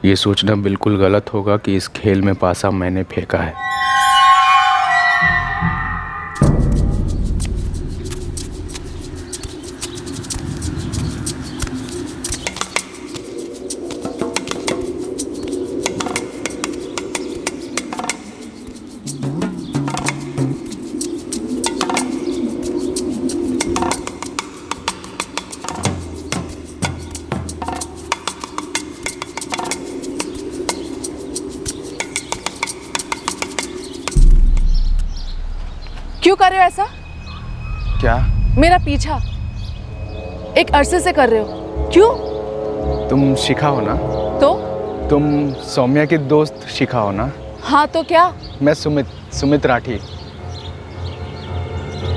ये सोचना बिल्कुल गलत होगा कि इस खेल में पासा मैंने फेंका है। क्यों कर रहे हो ऐसा? क्या? मेरा पीछा एक अरसे से कर रहे हो, क्यों? तुम शिखा हो ना? तो? तुम सौम्या की दोस्त शिखा हो ना? हाँ तो क्या? मैं सुमित राठी।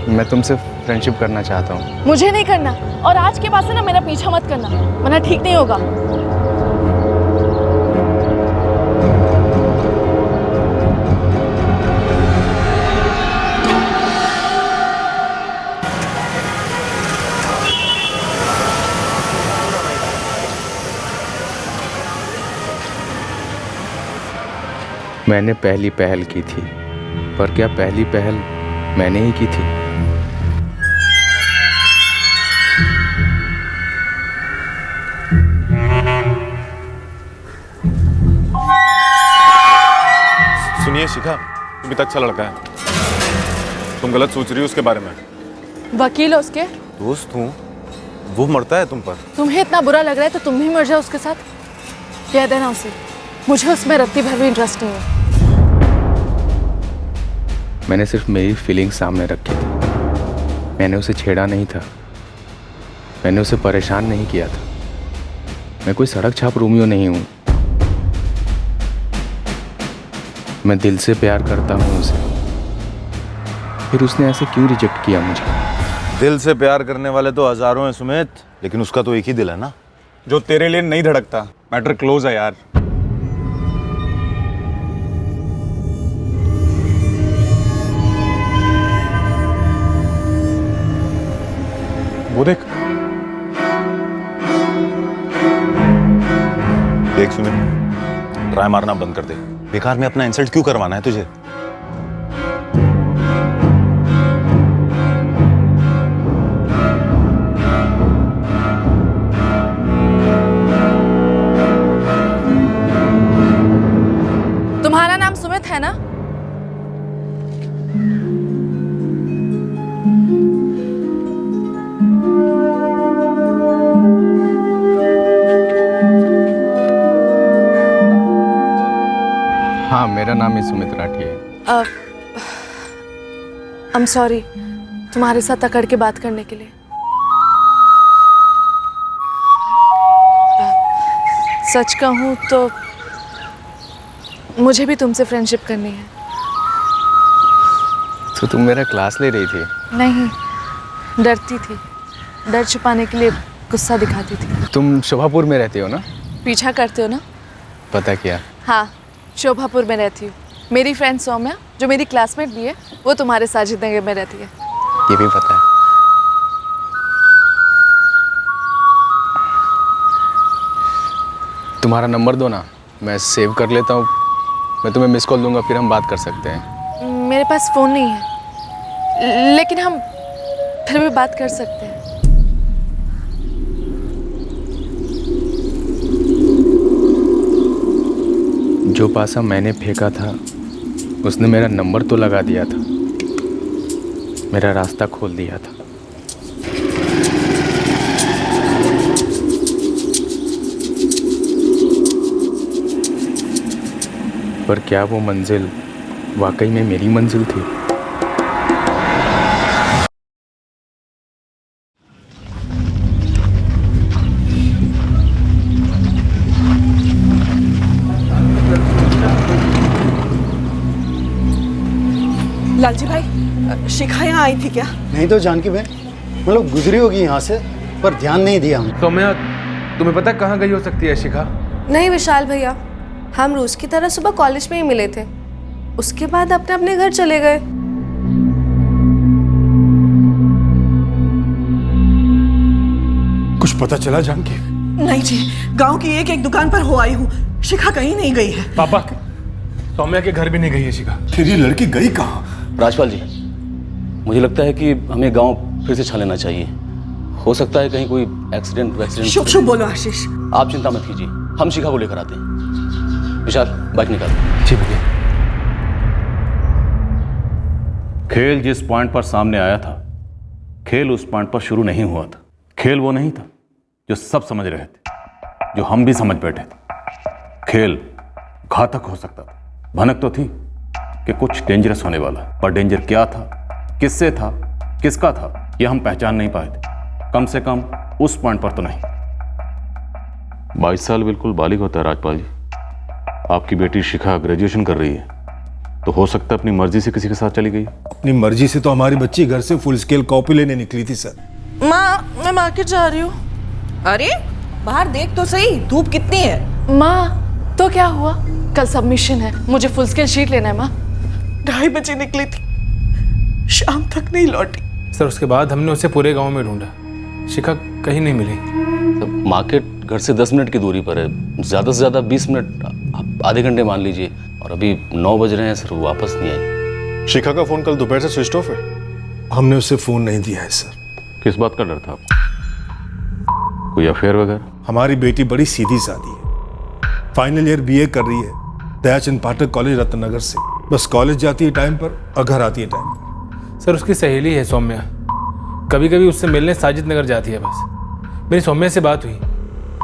मैं तुमसे फ्रेंडशिप करना चाहता हूँ। मुझे नहीं करना, और आज के बाद से ना मेरा पीछा मत करना, वरना ठीक नहीं होगा। मैंने पहली पहल की थी, पर क्या पहली पहल मैंने ही की थी? सुनिए शिखा, सुमित अच्छा लड़का है। तुम गलत सोच रही हो उसके बारे में। वकील हो उसके? दोस्त हूँ, वो मरता है तुम पर। तुम्हें इतना बुरा लग रहा है तो तुम भी मर जाओ उसके साथ। कह देना उसे, मुझे उसमें रत्ती भर भी इंटरेस्ट नहीं है। मैंने सिर्फ मेरी फीलिंग सामने रखी थी। मैंने उसे छेड़ा नहीं था, मैंने उसे परेशान नहीं किया था। मैं कोई सड़क छाप रोमियो नहीं हूँ। मैं दिल से प्यार करता हूँ उसे। फिर उसने ऐसे क्यों रिजेक्ट किया मुझे? दिल से प्यार करने वाले तो हजारों हैं सुमित, लेकिन उसका तो एक ही दिल है ना, जो तेरे लिए नहीं धड़कता। मैटर क्लोज है यार। वो देख। देख सुमित, ट्राई मारना बंद कर दे। बेकार में अपना इंसल्ट क्यों करवाना है तुझे? तुम्हारा नाम सुमित है ना? हाँ, मेरा नाम ही सुमित राठी है। आई एम सॉरी तुम्हारे साथ अकड़ के बात करने के लिए। सच कहूँ तो मुझे भी तुमसे फ्रेंडशिप करनी है। तो तुम मेरा क्लास ले रही थी? नहीं, डरती थी। डर छुपाने के लिए गुस्सा दिखाती थी। तुम शोभापुर में रहती हो ना? पीछा करते हो ना? पता किया। हाँ, शोभापुर में रहती हूँ। मेरी फ्रेंड सौम्या, जो मेरी क्लासमेट भी है, वो तुम्हारे साजिद नगर में रहती है। ये भी पता है। तुम्हारा नंबर दो ना, मैं सेव कर लेता हूँ। मैं तुम्हें मिस कॉल दूंगा, फिर हम बात कर सकते हैं। मेरे पास फ़ोन नहीं है, लेकिन हम फिर भी बात कर सकते हैं। जो पासा मैंने फेंका था, उसने मेरा नंबर तो लगा दिया था, मेरा रास्ता खोल दिया था। पर क्या वो मंजिल वाकई में मेरी मंजिल थी? लालजी भाई, शिखा यहाँ आई थी क्या? नहीं तो जानकी बहन, मतलब गुजरी होगी यहाँ से, पर ध्यान नहीं दिया हमने। सौम्या, तुम्हें पता कहाँ गई हो सकती है शिखा? नहीं विशाल भैया, हम रोज की तरह सुबह कॉलेज में ही मिले थे, उसके बाद अपने अपने घर चले गए। कुछ पता चला जानकी? नहीं जी, गांव की एक एक दुकान पर हो आई हूँ। शिखा कहीं नहीं गई है। पापा, सौम्या के घर भी नहीं गई है शिखा। फिर ये लड़की गई कहाँ? राजपाल जी, मुझे लगता है कि हमें गांव फिर से छा लेना चाहिए। हो सकता है कहीं कोई एक्सीडेंट। शुभ शुभ बोलो आशीष। आप चिंता मत कीजिए, हम शिखा को लेकर आते हैं। विशाल, बाइक निकाल। जी भैया। खेल जिस पॉइंट पर सामने आया था, खेल उस पॉइंट पर शुरू नहीं हुआ था। खेल वो नहीं था जो सब समझ रहे थे, जो हम भी समझ बैठे थे। खेल घातक हो सकता था। भनक तो थी कि कुछ डेंजरस होने वाला, पर डेंजर क्या था, किससे था, किसका था, यह हम पहचान नहीं पाए थे। कम से कम उस पॉइंट पर तो नहीं। 22 साल बिल्कुल बालिग होता है राजपाल जी। आपकी बेटी शिखा ग्रेजुएशन कर रही है, तो हो सकता है अपनी मर्जी से किसी के साथ चली गई। अपनी मर्जी से तो हमारी बच्ची घर से फुल स्केल कॉपी लेने निकली थी सर। माँ, मैं मार्केट जा रही हूँ। अरे बाहर देख तो सही, धूप कितनी है। माँ, तो क्या हुआ? कल सबमिशन है, मुझे फुल स्केल शीट लेना है। माँ, 2:30 बजे निकली थी, शाम तक नहीं लौटी। सर, उसके बाद हमने उसे पूरे गांव में ढूंढा, शिखा कहीं नहीं मिली। तो मार्केट घर से 10 मिनट की दूरी पर है, ज़्यादा से ज़्यादा 20 मिनट, आधे घंटे मान लीजिए। और अभी 9 बज रहे हैं सर, वो वापस नहीं आई। शिखा का फोन कल दोपहर से स्विच ऑफ है। हमने उसे फोन नहीं दिया है सर। किस बात का डर था आपको? कोई अफेयर वगैरह? हमारी बेटी बड़ी सीधी सादी है, फाइनल ईयर बीए कर रही है, दयाचंद पाठक कॉलेज रत्ननगर से। बस कॉलेज जाती है टाइम पर और घर आती है टाइम पर। सर, उसकी सहेली है सौम्या, कभी कभी उससे मिलने साजिद नगर जाती है। बस मेरी सौम्या से बात हुई,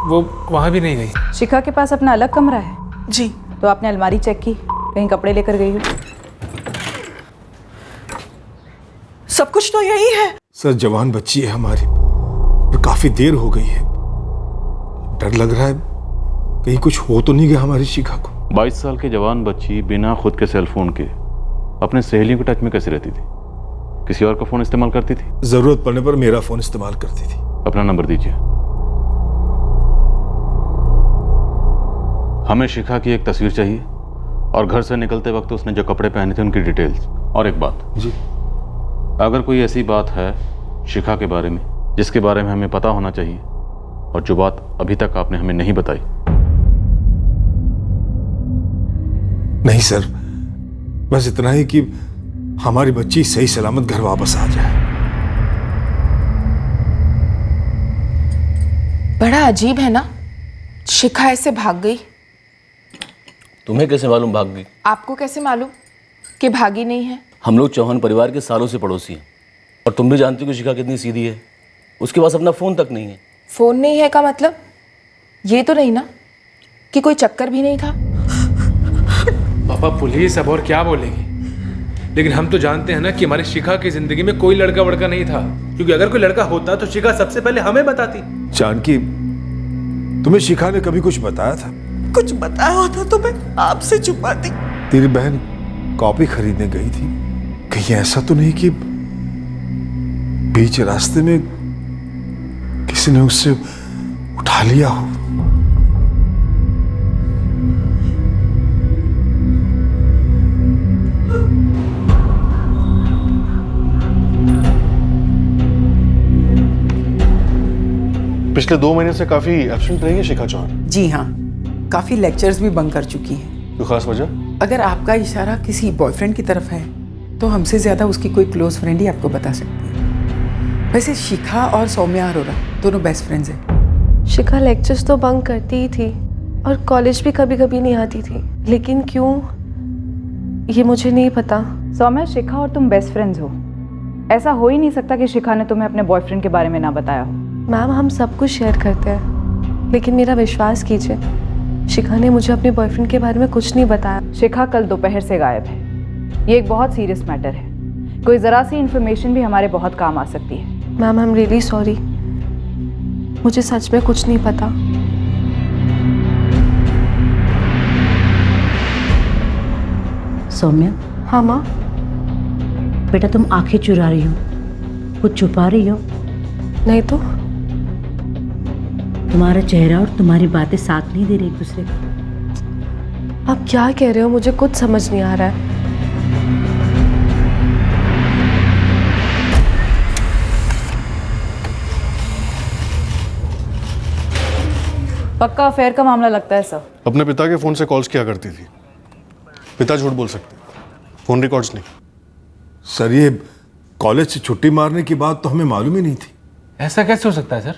वो वहाँ भी नहीं गई। शिखा के पास अपना अलग कमरा है? जी। तो आपने अलमारी चेक की, कहीं कपड़े लेकर गई हो? सब कुछ तो यही है। सर, जवान बच्ची है हमारी और काफी देर हो गई है। डर लग रहा है कहीं कुछ हो तो नहीं गया हमारी शिखा को। 22 साल की जवान बच्ची बिना खुद के सेलफोन के अपने सहेलियों के टच में कैसे रहती थी? किसी और का फोन इस्तेमाल करती थी? जरूरत पड़ने पर मेरा फोन इस्तेमाल करती थी। अपना नंबर दीजिए। हमें शिखा की एक तस्वीर चाहिए और घर से निकलते वक्त उसने जो कपड़े पहने थे उनकी डिटेल्स। और एक बात जी, अगर कोई ऐसी बात है शिखा के बारे में जिसके बारे में हमें पता होना चाहिए और जो बात अभी तक आपने हमें नहीं बताई। नहीं सर, बस इतना ही कि हमारी बच्ची सही सलामत घर वापस आ जाए। बड़ा अजीब है ना, शिखा ऐसे भाग गई। तुम्हें कैसे मालूम भाग गई? आपको कैसे मालूम कि भागी नहीं है? हम लोग चौहान परिवार के सालों से पड़ोसी हैं, और तुम भी जानती हो कि शिखा कितनी सीधी है। उसके पास अपना फ़ोन तक नहीं है। फ़ोन नहीं है का मतलब ये तो नहीं ना कि कोई चक्कर भी नहीं था? पापा, पुलिस अब और क्या बोलेगी, लेकिन हम तो जानते हैं ना कि हमारी शिखा की जिंदगी में कोई लड़का वड़का नहीं था, क्योंकि अगर कोई लड़का होता तो शिखा सबसे पहले हमें बताती। जानकी, तुम्हें शिखा ने कभी कुछ बताया था? कुछ बताया होता तो मैं आपसे छुपाती। तेरी बहन कॉपी खरीदने गई थी, कहीं ऐसा तो नहीं कि बीच रास्ते में किसी ने उससे उठा लिया हो? पिछले 2 महीने से काफी एब्सेंट रही है शिखा चौहान। जी हाँ, काफी लेक्चर्स भी बंक कर चुकी हैं। कोई खास वजह? अगर आपका इशारा किसी बॉयफ्रेंड की तरफ है तो हमसे ज्यादा उसकी कोई क्लोज फ्रेंड ही आपको बता सकती है। वैसे शिखा और सौम्या अरोरा दोनों बेस्ट फ्रेंड्स हैं। शिखा लेक्चर्स तो बंक करती ही थी और कॉलेज भी कभी कभी नहीं आती थी, लेकिन क्यों ये मुझे नहीं पता। सौम्या, शिखा और तुम बेस्ट फ्रेंड्स हो, ऐसा हो ही नहीं सकता कि शिखा ने तुम्हें अपने बॉयफ्रेंड के बारे में ना बताया हो। मैम, हम सब कुछ शेयर करते हैं, लेकिन मेरा विश्वास कीजिए, शिखा ने मुझे अपने बॉयफ्रेंड के बारे में कुछ नहीं बताया। शिखा कल दोपहर से गायब है। ये एक बहुत सीरियस मैटर है, कोई ज़रा सी इन्फॉर्मेशन भी हमारे बहुत काम आ सकती है। Ma'am, I am really sorry, मुझे सच में कुछ नहीं पता। सौम्या। हाँ माँ। बेटा, तुम आंखें चुरा रही हो, कुछ छुपा रही हो? नहीं तो। तुम्हारा चेहरा और तुम्हारी बातें साथ नहीं दे रही एक दूसरे को। आप क्या कह रहे हो? मुझे कुछ समझ नहीं आ रहा है। पक्का अफेयर का मामला लगता है सर। अपने पिता के फ़ोन से कॉल्स किया करती थी। पिता झूठ बोल सकते, फ़ोन रिकॉर्ड्स नहीं। सर ये कॉलेज से छुट्टी मारने की बात तो हमें मालूम ही नहीं थी। ऐसा कैसे हो सकता है सर?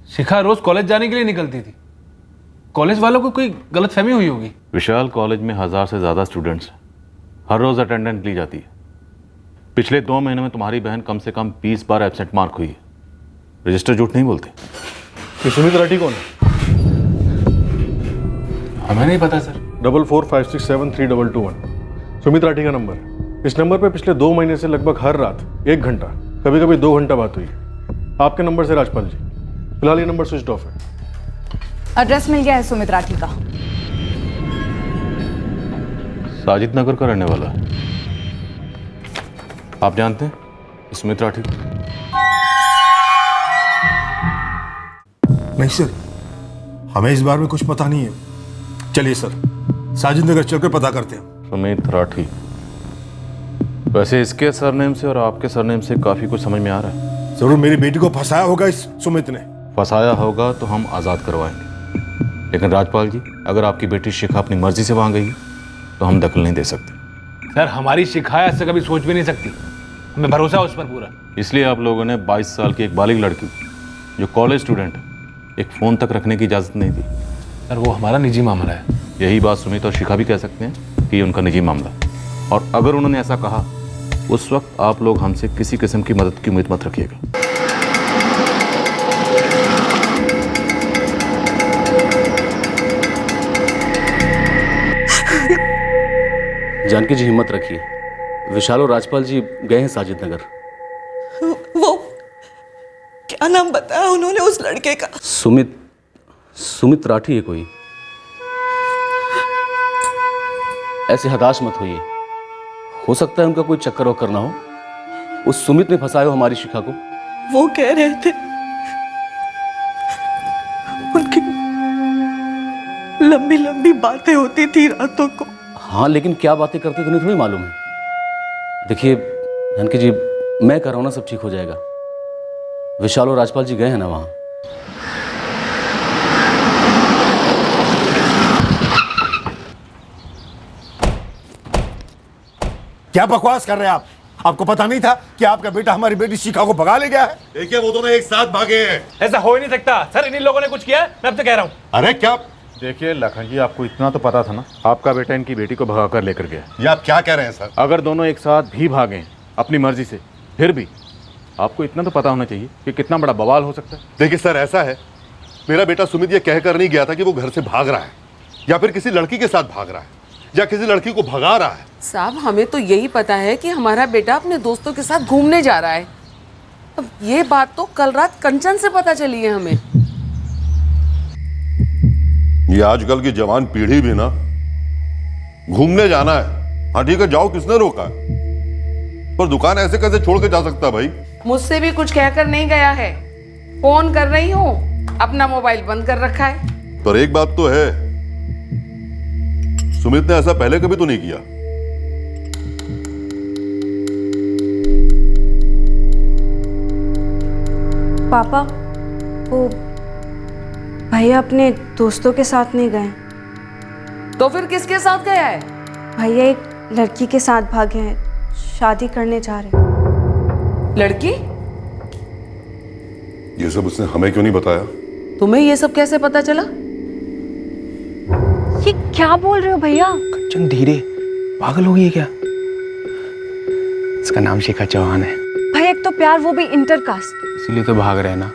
शिखा रोज कॉलेज जाने के लिए निकलती थी। कॉलेज वालों को कोई गलतफहमी हुई होगी। विशाल कॉलेज में 1000 से ज़्यादा स्टूडेंट्स हैं। हर रोज़ अटेंडेंस ली जाती है। पिछले 2 महीने में तुम्हारी बहन कम से कम 20 बार एब्सेंट मार्क हुई है। रजिस्टर झूठ नहीं बोलते। ये सुमित राठी कौन है? हमें नहीं पता सर। 4456732221 सुमित राठी का नंबर है। इस नंबर पे पिछले 2 महीने से लगभग हर रात 1 घंटा, कभी कभी 2 घंटा बात हुई है आपके नंबर से राजपाल जी। फिलहाल ये नंबर स्विच ऑफ है। एड्रेस मिल गया है सुमित राठी का। साजिद नगर का रहने वाला है। आप जानते हैं सुमित राठी को? नहीं सर, हमें इस बारे में कुछ पता नहीं है। चलिए सर, साजिद नगर चलकर पता करते हैं। सुमित राठी, वैसे इसके सरनेम से और आपके सरनेम से काफी कुछ समझ में आ रहा है। जरूर मेरी बेटी को फंसाया होगा इस सुमित ने। फंसाया होगा तो हम आज़ाद करवाएंगे, लेकिन राजपाल जी अगर आपकी बेटी शिखा अपनी मर्जी से वहाँ गई तो हम दखल नहीं दे सकते। सर हमारी शिखा ऐसे कभी सोच भी नहीं सकती। हमें भरोसा है उस पर पूरा। इसलिए आप लोगों ने 22 साल की एक बालिग लड़की जो कॉलेज स्टूडेंट है, एक फ़ोन तक रखने की इजाज़त नहीं दी। सर वो हमारा निजी मामला है। यही बात सुमित और शिखा भी कह सकते हैं कि ये उनका निजी मामला है। और अगर उन्होंने ऐसा कहा उस वक्त आप लोग हमसे किसी किस्म की मदद की उम्मीद मत रखिएगा। जानकी जी हिम्मत रखिए। विशाल और राजपाल जी गए हैं साजिद नगर। वो क्या नाम बताया उन्होंने उस लड़के का? सुमित राठी है कोई। ऐसे हताश मत होइए, हो सकता है उनका कोई चक्कर वक्कर ना हो। उस सुमित ने फंसाया हो हमारी शिखा को। वो कह रहे थे उनकी लंबी लंबी बातें होती थी रातों को। हाँ, लेकिन क्या बातें करते थे उन्हें थोड़ी मालूम है। देखिए जानकी जी, मैं कर रहा हूं ना, सब ठीक हो जाएगा। विशाल और राजपाल जी गए हैं ना वहां। क्या बकवास कर रहे हैं आप? आपको पता नहीं था कि आपका बेटा हमारी बेटी शिखा को भगा ले गया है? देखिए वो दोनों एक साथ भागे हैं। ऐसा हो ही नहीं सकता सर, इन्हीं लोगों ने कुछ किया है। मैं अब तो कह रहा हूँ। अरे क्या? देखिए लखन जी, आपको इतना तो पता था ना, आपका बेटा इनकी बेटी को भगा कर लेकर गया। ये आप क्या कह रहे हैं सर? अगर दोनों एक साथ भी भागें अपनी मर्जी से, फिर भी आपको इतना तो पता होना चाहिए कि कितना बड़ा बवाल हो सकता है। देखिए सर, ऐसा है, मेरा बेटा सुमित ये कहकर नहीं गया था कि वो घर से भाग रहा है या फिर किसी लड़की के साथ भाग रहा है या किसी लड़की को भगा रहा है। साहब हमें तो यही पता है कि हमारा बेटा अपने दोस्तों के साथ घूमने जा रहा है। अब ये बात तो कल रात कंचन से पता चली है हमें। ये आजकल की जवान पीढ़ी भी ना, घूमने जाना है, हाँ ठीक है जाओ, किसने रोका है? पर दुकान ऐसे कैसे छोड़ के जा सकता भाई? मुझसे भी कुछ कहकर नहीं गया है। फोन कर रही हूँ, अपना मोबाइल बंद कर रखा है। पर एक बात तो है, सुमित ने ऐसा पहले कभी तो नहीं किया। पापा, वो भैया अपने दोस्तों के साथ नहीं गए। तो फिर किसके साथ गया है? भैया एक लड़की के साथ भागे हैं, शादी करने जा रहे हैं। लड़की? ये सब उसने हमें क्यों नहीं बताया? तुम्हें ये सब कैसे पता चला? ये क्या बोल रहे हो भैया? कंचन धीरे, पागल हो गई है क्या? इसका नाम शिखा चौहान है। भैया एक तो प्यार, वो भी इंटरकास्ट। इसीलिए तो भाग रहे हैं ना।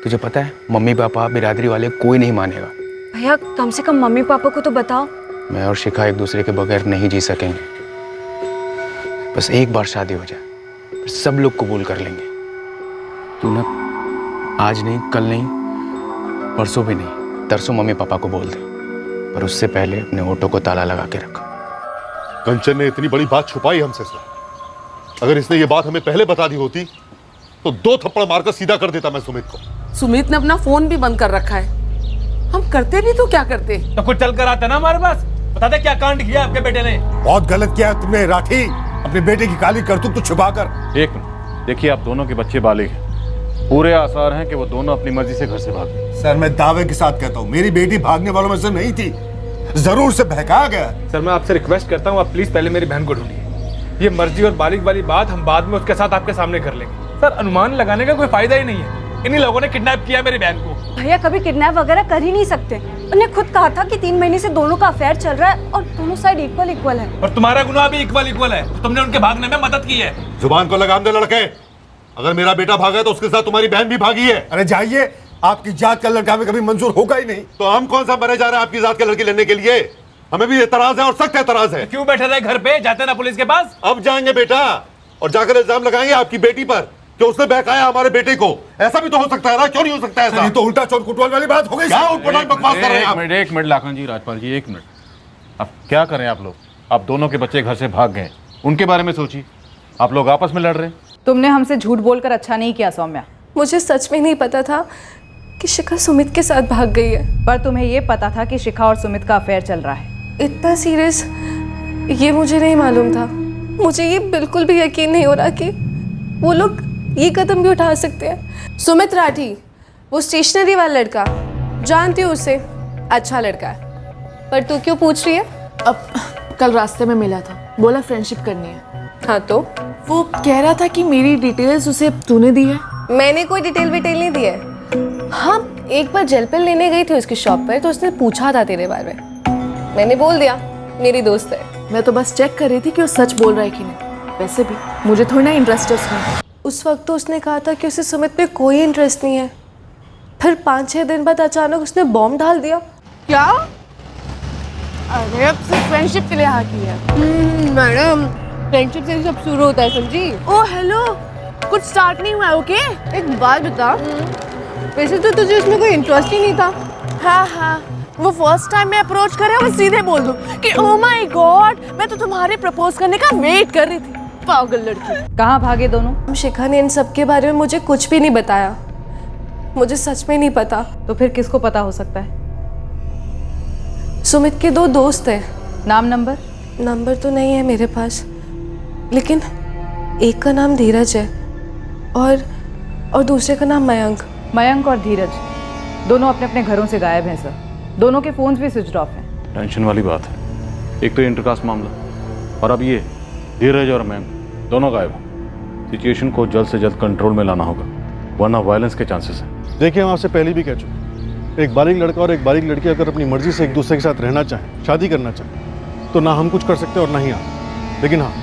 तुझे पता है मम्मी पापा बिरादरी वाले कोई नहीं मानेगा। भैया कम से कम मम्मी पापा को तो बताओ। मैं और शिखा एक दूसरे के बगैर नहीं जी सकेंगे। बस एक बार शादी हो जाए, फिर सब लोग कबूल कर लेंगे। तू ना आज नहीं, कल नहीं, परसों भी नहीं, तरसों मम्मी पापा को बोल दे, पर उससे पहले अपने ऑटो को ताला लगा के रख। कंचन ने इतनी बड़ी बात छुपाई हमसे सर। अगर इसने ये बात हमें पहले बता दी होती तो 2 थप्पड़ मारकर सीधा कर देता मैं सुमित को। सुमित ने अपना फोन भी बंद कर रखा है। हम करते भी तो क्या करते? तो कुछ चल कर आता ना हमारे पास। बता दे क्या कांड किया आपके बेटे ने। बहुत गलत किया तुमने राठी, अपने बेटे की काली करतूत तो छुपा कर। एक मिनट, देखिए आप दोनों के बच्चे बालिग हैं, पूरे आसार हैं कि वो दोनों अपनी मर्जी से घर से भाग गए। सर मैं दावे के साथ कहता हूँ मेरी बेटी भागने वालों में से नहीं थी, जरूर से बहका गया। सर मैं आपसे रिक्वेस्ट करता हूँ, आप प्लीज पहले मेरी बहन को ढूंढिए। ये मर्जी और बालिग वाली बात हम बाद में उसके साथ आपके सामने कर लेंगे। सर अनुमान लगाने का कोई फायदा ही नहीं है, इन्हीं लोगों ने किडनैप किया मेरी बहन को। भैया कभी किडनैप वगैरह कर ही नहीं सकते। उन्होंने खुद कहा था कि 3 महीने से दोनों का अफेयर चल रहा है और दोनों साइड इक्वल है। और तुम्हारा गुनाह भी इक्वल है, तुमने उनके भागने में मदद की है। जुबान को लगाम दे लड़के, अगर मेरा बेटा भागा है तो उसके साथ तुम्हारी बहन भी भागी है। अरे जाइए, आपकी जात का लड़का हमें कभी मंजूर होगा ही नहीं। तो हम कौन सा मरे जा रहे हैं आपकी जात के लड़की लेने के लिए? हमें भी एतराज है और सख्त एतराज है। क्यों बैठे रहे घर पे, जाते ना पुलिस के पास? अब जाएंगे बेटा और जाकर इल्जाम लगाएंगे आपकी बेटी पर कि उसने बहकाया हमारे बेटे को। ऐसा भी तो हो सकता है ना, क्यों नहीं हो सकता ऐसा? ये तो उल्टा चोट कुटवाल वाली बात हो गई। क्या उटपटांग बकवास कर रहे हैं आप? एक मिनट लाखन जी, राजपाल जी, एक मिनट। अब क्या करें आप लोग? आप दोनों के बच्चे घर से भाग गए, उनके बारे में सोचिए। आप लोग आपस में लड़ रहे हैं। तुमने हमसे झूठ बोलकर अच्छा नहीं किया सौम्या। मुझे सच में नहीं पता था कि शिखा सुमित के साथ भाग गई है। पर तुम्हें ये पता था कि शिखा और सुमित का अफेयर चल रहा है। इतना सीरियस ये मुझे नहीं मालूम था। मुझे ये बिल्कुल भी यकीन नहीं हो रहा कि वो लोग ये कदम भी उठा सकते हैं। सुमित राठी, वो स्टेशनरी वाला लड़का, जानती हूँ उसे, अच्छा लड़का है। पर तू क्यों पूछ रही है? अब कल रास्ते में मिला था, बोला फ्रेंडशिप करनी है। हाँ तो वो कह रहा था कि मेरी डिटेल्स उसे तूने दी है। मैंने कोई डिटेल नहीं दी है। हाँ एक बार जेल पेन लेने गई थी उसकी शॉप पर, तो उसने पूछा था तेरे बारे में, मैंने बोल दिया मेरी दोस्त है। मैं तो बस चेक कर रही थी कि वो सच बोल रहा है कि नहीं। वैसे भी मुझे थोड़ा ना इंटरेस्ट है उसमें। उस वक्त तो उसने कहा था कि उसे सुमित पे कोई इंटरेस्ट नहीं है, फिर 5-6 दिन बाद अचानक उसने बॉम्ब डाल दिया। क्या? अरे अब सिर्फ फ्रेंडशिप के लिए हाँ की है। मैडम फ्रेंडशिप से सब शुरू होता है, समझी? ओ हेलो, कुछ स्टार्ट नहीं हुआ? ओके एक बात बता, वैसे तो तुझे उसमें कोई इंटरेस्ट ही नहीं था। हाँ वो फर्स्ट टाइम मैं अप्रोच करे मैं सीधे बोल दूं कि ओह माय गॉड मैं तो तुम्हारे प्रपोज करने का वेट कर रही थी। पागल लड़की। कहाँ भागे दोनों? शिखा ने इन सब के बारे में मुझे कुछ भी नहीं बताया। मुझे सच में नहीं पता। तो फिर किसको पता हो सकता है? सुमित के 2 दोस्त हैं। नाम नंबर? नंबर तो नहीं है मेरे पास, लेकिन एक का नाम धीरज है और दूसरे का नाम मयंक। मयंक और धीरज दोनों अपने अपने घरों से गायब हैं सर। दोनों के फोन्स भी स्विच ऑफ हैं। टेंशन वाली बात है। एक तो इंटरकास्ट मामला और अब ये धीरज और मयंक दोनों गायब हो। सिचुएशन को जल्द से जल्द कंट्रोल में लाना होगा, वरना वायलेंस के चांसेस हैं। देखिए हम आपसे पहले भी कह चुके, एक बालिग लड़का और एक बालिग लड़की अगर अपनी मर्जी से एक दूसरे के साथ रहना चाहें, शादी करना चाहें, तो ना हम कुछ कर सकते और ना ही आप। लेकिन हाँ,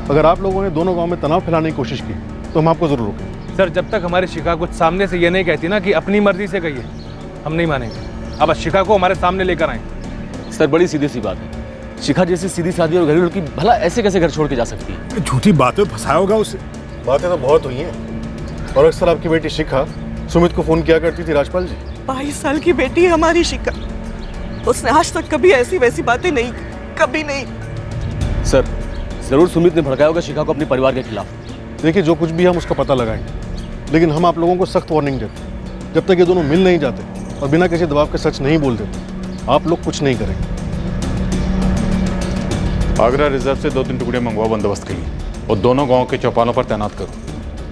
अगर आप लोगों ने दोनों गाँव में तनाव फैलाने की कोशिश की तो हम आपको जरूर रोकेंगे। सर जब तक हमारी शिखा कुछ सामने से ये नहीं कहती ना कि अपनी मर्जी से गई है, हम नहीं मानेंगे। अब शिखा को हमारे सामने लेकर आए। सर बड़ी सीधी सी बात है, शिखा जैसी सीधी सादी और घरेलू लड़की भला ऐसे कैसे घर छोड़ के जा सकती है? झूठी बातें फंसाया होगा उसे। बातें तो बहुत हुई हैं और अक्सर आपकी बेटी शिखा सुमित को फोन किया करती थी। राजपाल जी, 22 साल की बेटी है हमारी शिखा, उसने आज तक कभी ऐसी वैसी बातें नहीं, कभी नहीं। सर जरूर सुमित ने भड़काया होगा शिखा को अपने परिवार के खिलाफ। देखिए जो कुछ भी हम उसका पता लगाएंगे, लेकिन हम आप लोगों को सख्त वार्निंग देते हैं, जब तक ये दोनों मिल नहीं जाते और बिना किसी दबाव के सच नहीं बोल देते, आप लोग कुछ नहीं करेंगे। आगरा रिजर्व से 2-3 टुकड़े मंगवा बंदोबस्त के लिए और दोनों गांव के चौपालों पर तैनात करो।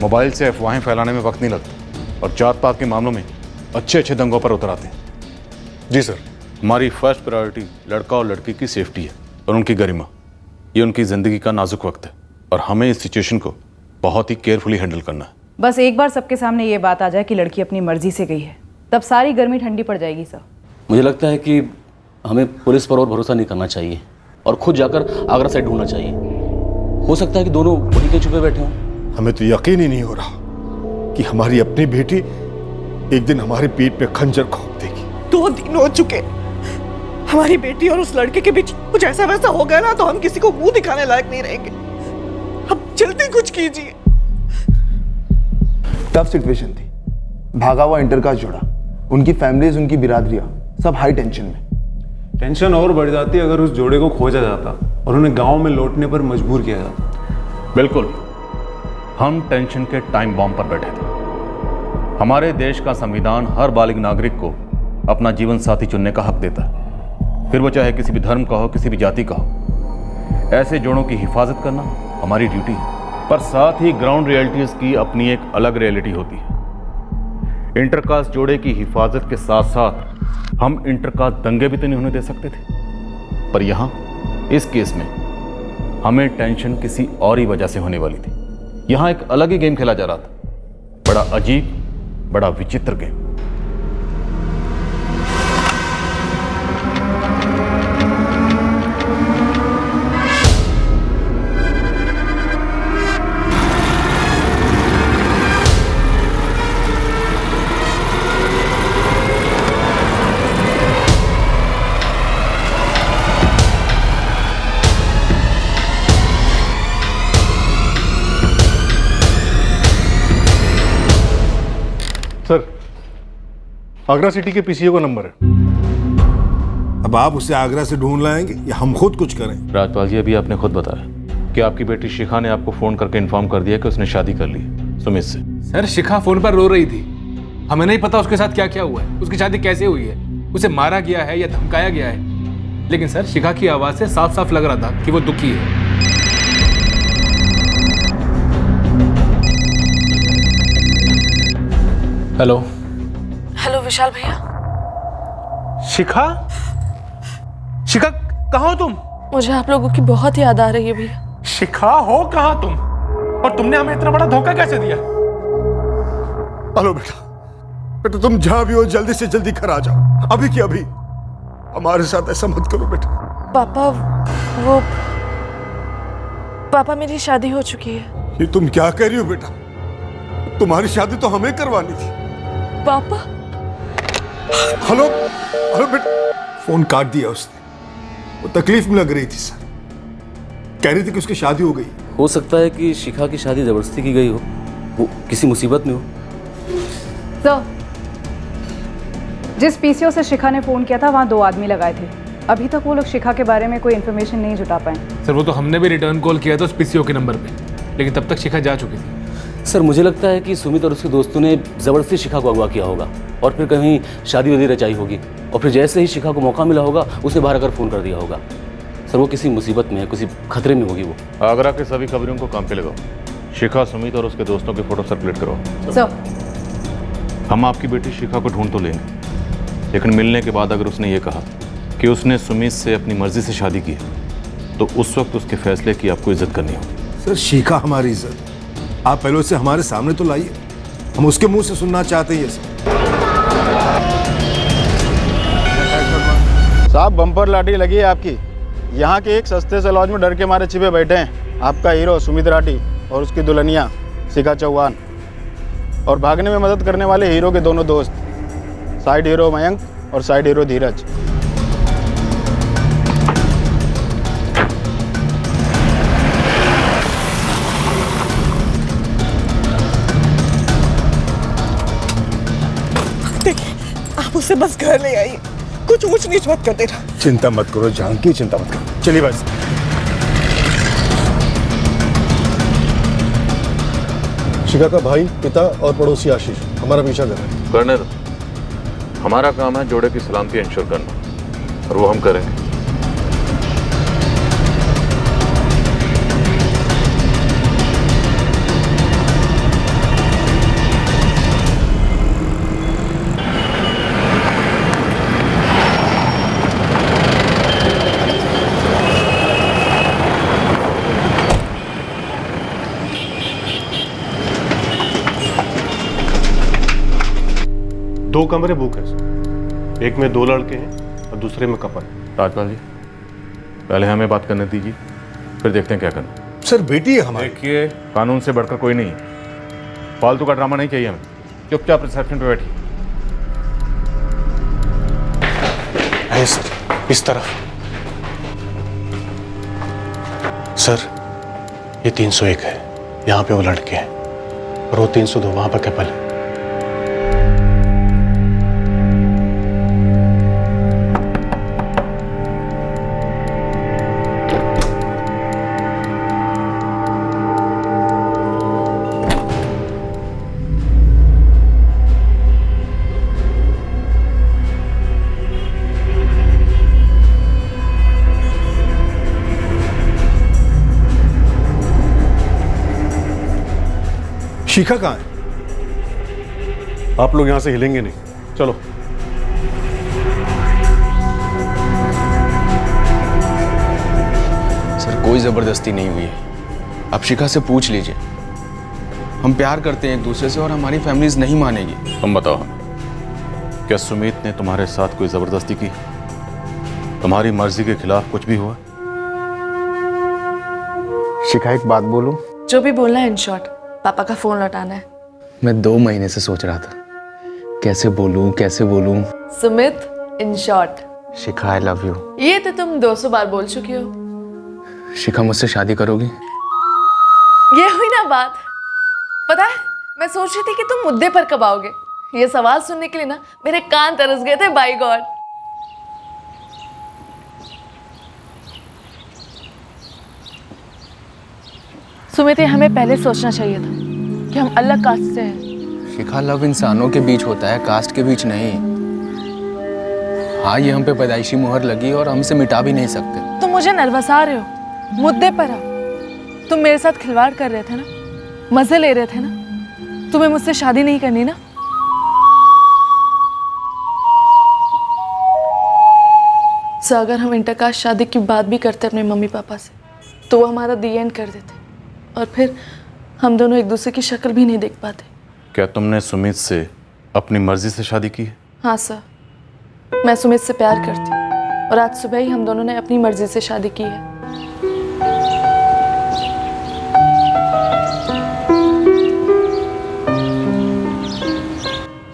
मोबाइल से अफवाहें फैलाने में वक्त नहीं लगता और जात पात के मामलों में अच्छे दंगों पर उतर आते हैं। जी सर। हमारी फर्स्ट प्रायोरिटी लड़का और लड़की की सेफ्टी है और उनकी गरिमा। ये उनकी ज़िंदगी का नाजुक वक्त है और हमें इस सिचुएशन को बहुत ही केयरफुली हैंडल करना है। बस एक बार सबके सामने ये बात आ जाए कि लड़की अपनी मर्जी से गई है, तब सारी गर्मी ठंडी पड़ जाएगी सर। मुझे लगता है कि हमें पुलिस पर और भरोसा नहीं करना चाहिए और खुद जाकर आगरा साइड ढूंढना चाहिए। हो सकता है कि दोनों वहीं के छुपे बैठे हों। हमें तो यकीन ही नहीं हो रहा कि हमारी अपनी बेटी एक दिन हमारी पीठ पे खंजर घोंप देगी। 2 दिन हो चुके, हमारी बेटी और उस लड़के के बीच कुछ ऐसा वैसा हो गया ना तो हम किसी को मुंह दिखाने लायक नहीं रहेंगे। अब जल्दी कुछ कीजिए। टफ सिचुएशन थी, भागा हुआ इंटरकास्ट जोड़ा, उनकी फैमिलीज, उनकी बिरादरियां सब हाई टेंशन में। टेंशन और बढ़ जाती अगर उस जोड़े को खोजा जाता और उन्हें गांव में लौटने पर मजबूर किया जाता। बिल्कुल, हम टेंशन के टाइम बॉम्ब पर बैठे थे। हमारे देश का संविधान हर बालिग नागरिक को अपना जीवन साथी चुनने का हक देता है, फिर वो चाहे किसी भी धर्म का हो, किसी भी जाति का हो। ऐसे जोड़ों की हिफाजत करना हमारी ड्यूटी है, पर साथ ही ग्राउंड रियलिटीज की अपनी एक अलग रियलिटी होती है। इंटरकास्ट जोड़े की हिफाजत के साथ साथ हम इंटरकास्ट दंगे भी तो नहीं होने दे सकते थे। पर यहां इस केस में हमें टेंशन किसी और ही वजह से होने वाली थी। यहां एक अलग ही गेम खेला जा रहा था, बड़ा अजीब, बड़ा विचित्र गेम। सर, आगरा सिटी के पीसीओ का नंबर है। अब आप उसे आगरा से ढूंढ लाएंगे या हम खुद कुछ करें? राजपाल जी, अभी आपने खुद बताया कि आपकी बेटी शिखा ने आपको फोन करके इन्फॉर्म कर दिया कि उसने शादी कर ली सुमित से। सर, शिखा फोन पर रो रही थी। हमें नहीं पता उसके साथ क्या क्या हुआ है, उसकी शादी कैसे हुई है, उसे मारा गया है या धमकाया गया है। लेकिन सर, शिखा की आवाज से साफ साफ लग रहा था कि वो दुखी है। हेलो हेलो विशाल भैया। शिखा, शिखा कहाँ हो तुम? मुझे आप लोगों की बहुत याद आ रही है भैया। शिखा, हो कहाँ तुम? और तुमने हमें इतना बड़ा धोखा कैसे दिया? हेलो बेटा, बेटा तुम जहां भी हो जल्दी से जल्दी घर आ जाओ, अभी की अभी। हमारे साथ ऐसा मत करो बेटा। पापा मेरी शादी हो चुकी है। ये तुम क्या कह रही हो बेटा? तुम्हारी शादी तो हमें करवानी थी। पापा? हेलो हेलो बेटा, फोन काट दिया उसने। वो तकलीफ में लग रही थी सर, कह रही थी कि उसकी शादी हो गई। हो सकता है कि शिखा की शादी जबरदस्ती की गई हो, वो किसी मुसीबत में हो। सर, जिस पीसीओ से शिखा ने फोन किया था वहाँ 2 आदमी लगाए थे। अभी तक वो लोग शिखा के बारे में कोई इन्फॉर्मेशन नहीं जुटा पाए। सर, वो तो हमने भी रिटर्न कॉल किया था उस पीसीओ के नंबर पे, लेकिन तब तक शिखा जा चुकी थी। सर, मुझे लगता है कि सुमित और उसके दोस्तों ने ज़बरदस्ती शिखा को अगवा किया होगा और फिर कहीं शादी वादी रचाई होगी, और फिर जैसे ही शिखा को मौका मिला होगा उसे बाहर आकर फ़ोन कर दिया होगा। सर, वो किसी मुसीबत में है, किसी खतरे में होगी वो। आगरा के सभी खबरों को काम पे लगाओ। शिखा, सुमित और उसके दोस्तों के फोटो सर्कुलेट करो। सर, हम आपकी बेटी शिखा को ढूंढ तो लेंगे, लेकिन मिलने के बाद अगर उसने ये कहा कि उसने सुमित से अपनी मर्जी से शादी की है, तो उस वक्त उसके फैसले की आपको इज्जत करनी होगी। सर, शिखा हमारी इज्जत, आप पहले उसे हमारे सामने तो लाइए, हम उसके मुंह से सुनना चाहते हैं ये सब। साहब, बम्पर लाठी लगी है आपकी। यहाँ के एक सस्ते से लॉज में डर के मारे छिपे बैठे हैं आपका हीरो सुमित राठी और उसकी दुल्हनिया शिखा चौहान, और भागने में मदद करने वाले हीरो के दोनों दोस्त, साइड हीरो मयंक और साइड हीरो धीरज। देखिए, आप उसे बस घर ले आइए, कुछ ऊंच नीच मत कर देना। चिंता मत करो जानकी, चिंता मत करो। चलिए बस। शिखा का भाई, पिता और पड़ोसी आशीष हमारा पीछा कर रहे हैं। करने दो, हमारा काम है जोड़े की सलामती इंश्योर करना, और वो हम करेंगे। दो कमरे बुक हैं सर, एक में 2 लड़के हैं और दूसरे में कपल। राजपाल जी, पहले हमें बात करने दीजिए, फिर देखते हैं क्या करना। सर, बेटी है हमारी। देखिए, कानून से बढ़कर कोई नहीं, फालतू का ड्रामा नहीं चाहिए हमें। चुपचाप रिसेप्शन पे बैठिए। है सर, इस तरफ। सर, ये 301 है, यहाँ पे वो लड़के हैं, और वो 302 वहाँ पर कपल है। शिखा कहाँ है? आप लोग यहाँ से हिलेंगे नहीं, चलो। सर कोई ज़बरदस्ती नहीं हुई है, आप शिखा से पूछ लीजिए। हम प्यार करते हैं एक दूसरे से और हमारी फैमिलीज नहीं मानेगी। तुम बताओ, क्या सुमित ने तुम्हारे साथ कोई जबरदस्ती की? तुम्हारी मर्जी के खिलाफ कुछ भी हुआ? शिखा एक बात बोलूं? जो भी बोलना है इन शॉर्ट, पापा का फोन लौटाना है। मैं 2 महीने से सोच रहा था कैसे बोलूं कैसे बोलूं। Sumit in short. Shikha I love you. ये तो तुम 200 बार बोल चुकी हो। शिखा मुझसे शादी करोगी? ये हुई ना बात। पता है मैं सोच रही थी कि तुम मुद्दे पर कब आओगे। ये सवाल सुनने के लिए ना मेरे कान तरस गए थे। Bye God. सुमित, हमें पहले सोचना चाहिए था कि हम अलग कास्ट से हैं। शिखा, लव इंसानों के बीच होता है, कास्ट के बीच नहीं। हाँ, ये हम पे पैदाइशी मुहर लगी और हम इसे मिटा भी नहीं सकते। तुम मुझे नर्वसा रहे हो। मुद्दे पर आओ। तुम मेरे साथ खिलवाड़ कर रहे थे ना, मजे ले रहे थे ना। तुम्हें मुझसे शादी नहीं करनी ना? सो अगर हम इंटरकास्ट शादी की बात भी करते अपने मम्मी पापा से तो वो हमारा दी एंड कर देते और फिर हम दोनों एक दूसरे की शक्ल भी नहीं देख पाते। क्या तुमने सुमित से अपनी मर्जी से शादी की है? हाँ सर, मैं सुमित से प्यार करती हूँ और आज सुबह ही हम दोनों ने अपनी मर्जी से शादी की है।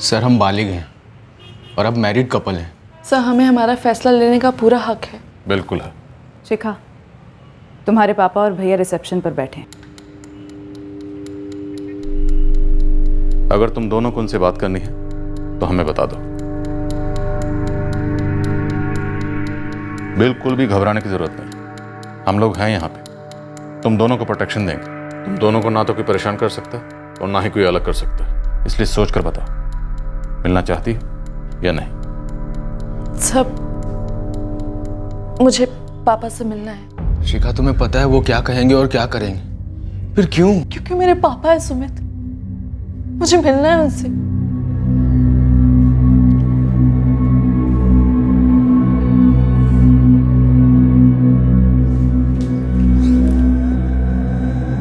सर, हम बालिग हैं और अब मैरिड कपल हैं। सर, हमें हमारा फैसला लेने का पूरा हक है। बिल्कुल है। शिखा, तुम्हारे पापा और भैया रिसेप्शन पर बैठे हैं। अगर तुम दोनों को उनसे बात करनी है तो हमें बता दो। बिल्कुल भी घबराने की जरूरत नहीं, हम लोग हैं यहाँ पे। तुम दोनों को प्रोटेक्शन देंगे। तुम दोनों को ना तो कोई परेशान कर सकता और ना ही कोई अलग कर सकता, इसलिए सोच कर बताओ, मिलना चाहती या नहीं? सब मुझे पापा से मिलना है। शिखा, तुम्हें पता है वो क्या कहेंगे और क्या करेंगे? फिर क्यों? क्योंकि मेरे पापा है सुमित, मुझे मिलना है उनसे।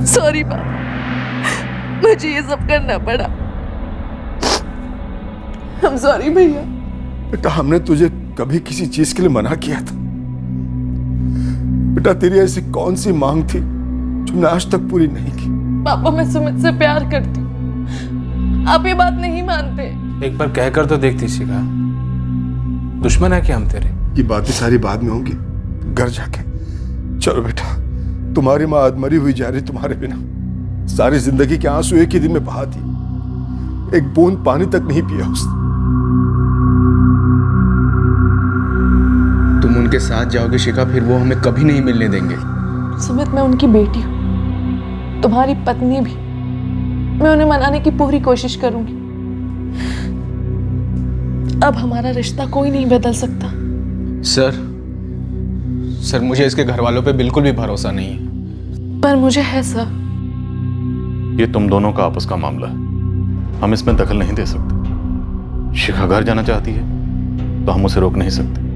सॉरी पापा, मुझे ये सब करना पड़ा। I'm sorry भैया। बेटा, हमने तुझे कभी किसी चीज के लिए मना किया था? बेटा, तेरी ऐसी कौन सी मांग थी जो हमने आज तक पूरी नहीं की? पापा, मैं सुमित से प्यार करती हूँ, आप ये बात नहीं मानते। एक बार कहकर तो देखती शिखा, दुश्मन है क्या हम तेरे? ये बातें सारी बाद में होंगी, घर जाके। चलो बेटा, तुम्हारी माँ अधमरी हुई जा रही तुम्हारे बिना। सारी जिंदगी के आंसू एक ही दिन में बहा दी, एक बूंद पानी तक नहीं पिया उसने। तुम उनके साथ जाओगे शिखा, फिर वो हमें कभी नहीं मिलने देंगे। सुमित, मैं उनकी बेटी हूँ, तुम्हारी पत्नी भी। मैं उन्हें मनाने की पूरी कोशिश करूंगी। अब हमारा रिश्ता कोई नहीं बदल सकता। सर, मुझे इसके घर वालों पे बिल्कुल भी भरोसा नहीं है। पर मुझे है सर। ये तुम दोनों का आपस का मामला है, हम इसमें दखल नहीं दे सकते। शिखा घर जाना चाहती है तो हम उसे रोक नहीं सकते।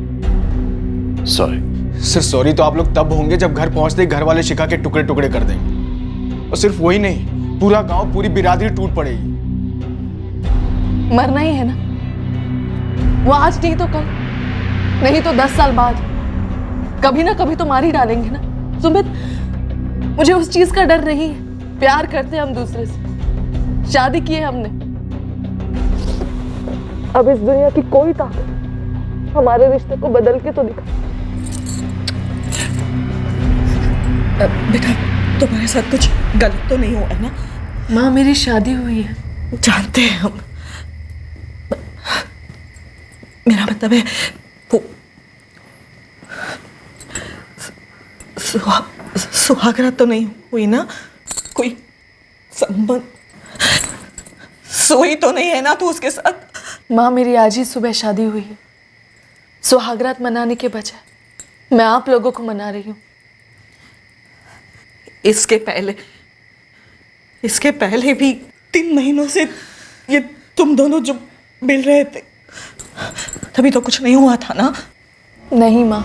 सॉरी। सर, सॉरी तो आप लोग तब होंगे जब घर पहुंचते ही घर वाले शिखा के टुकड़े टुकड़े कर देंगे। और सिर्फ वही नहीं, पूरा गांव, पूरी बिरादरी टूट पड़ेगी। मरना ही है ना, वो आज नहीं तो कल, नहीं तो 10 साल बाद, कभी ना कभी तो मार ही डालेंगे ना। सुमित, मुझे उस चीज का डर नहीं है। प्यार करते हम दूसरे से, शादी की है हमने। अब इस दुनिया की कोई ताकत हमारे रिश्ते को बदल के तो दिखा। बेटा, तुम्हारे साथ कुछ गलत तो नहीं हुआ है ना? माँ, मेरी शादी हुई है। जानते हैं हम। मेरा मतलब है वो सुहागरात तो नहीं हुई ना? कोई संबंध सोई तो नहीं है ना तू उसके साथ? माँ, मेरी आज ही सुबह शादी हुई है। सुहागरात मनाने के बजाय मैं आप लोगों को मना रही हूँ। इसके पहले भी 3 महीनों से ये तुम दोनों जो मिल रहे थे तभी तो कुछ नहीं हुआ था ना? नहीं माँ।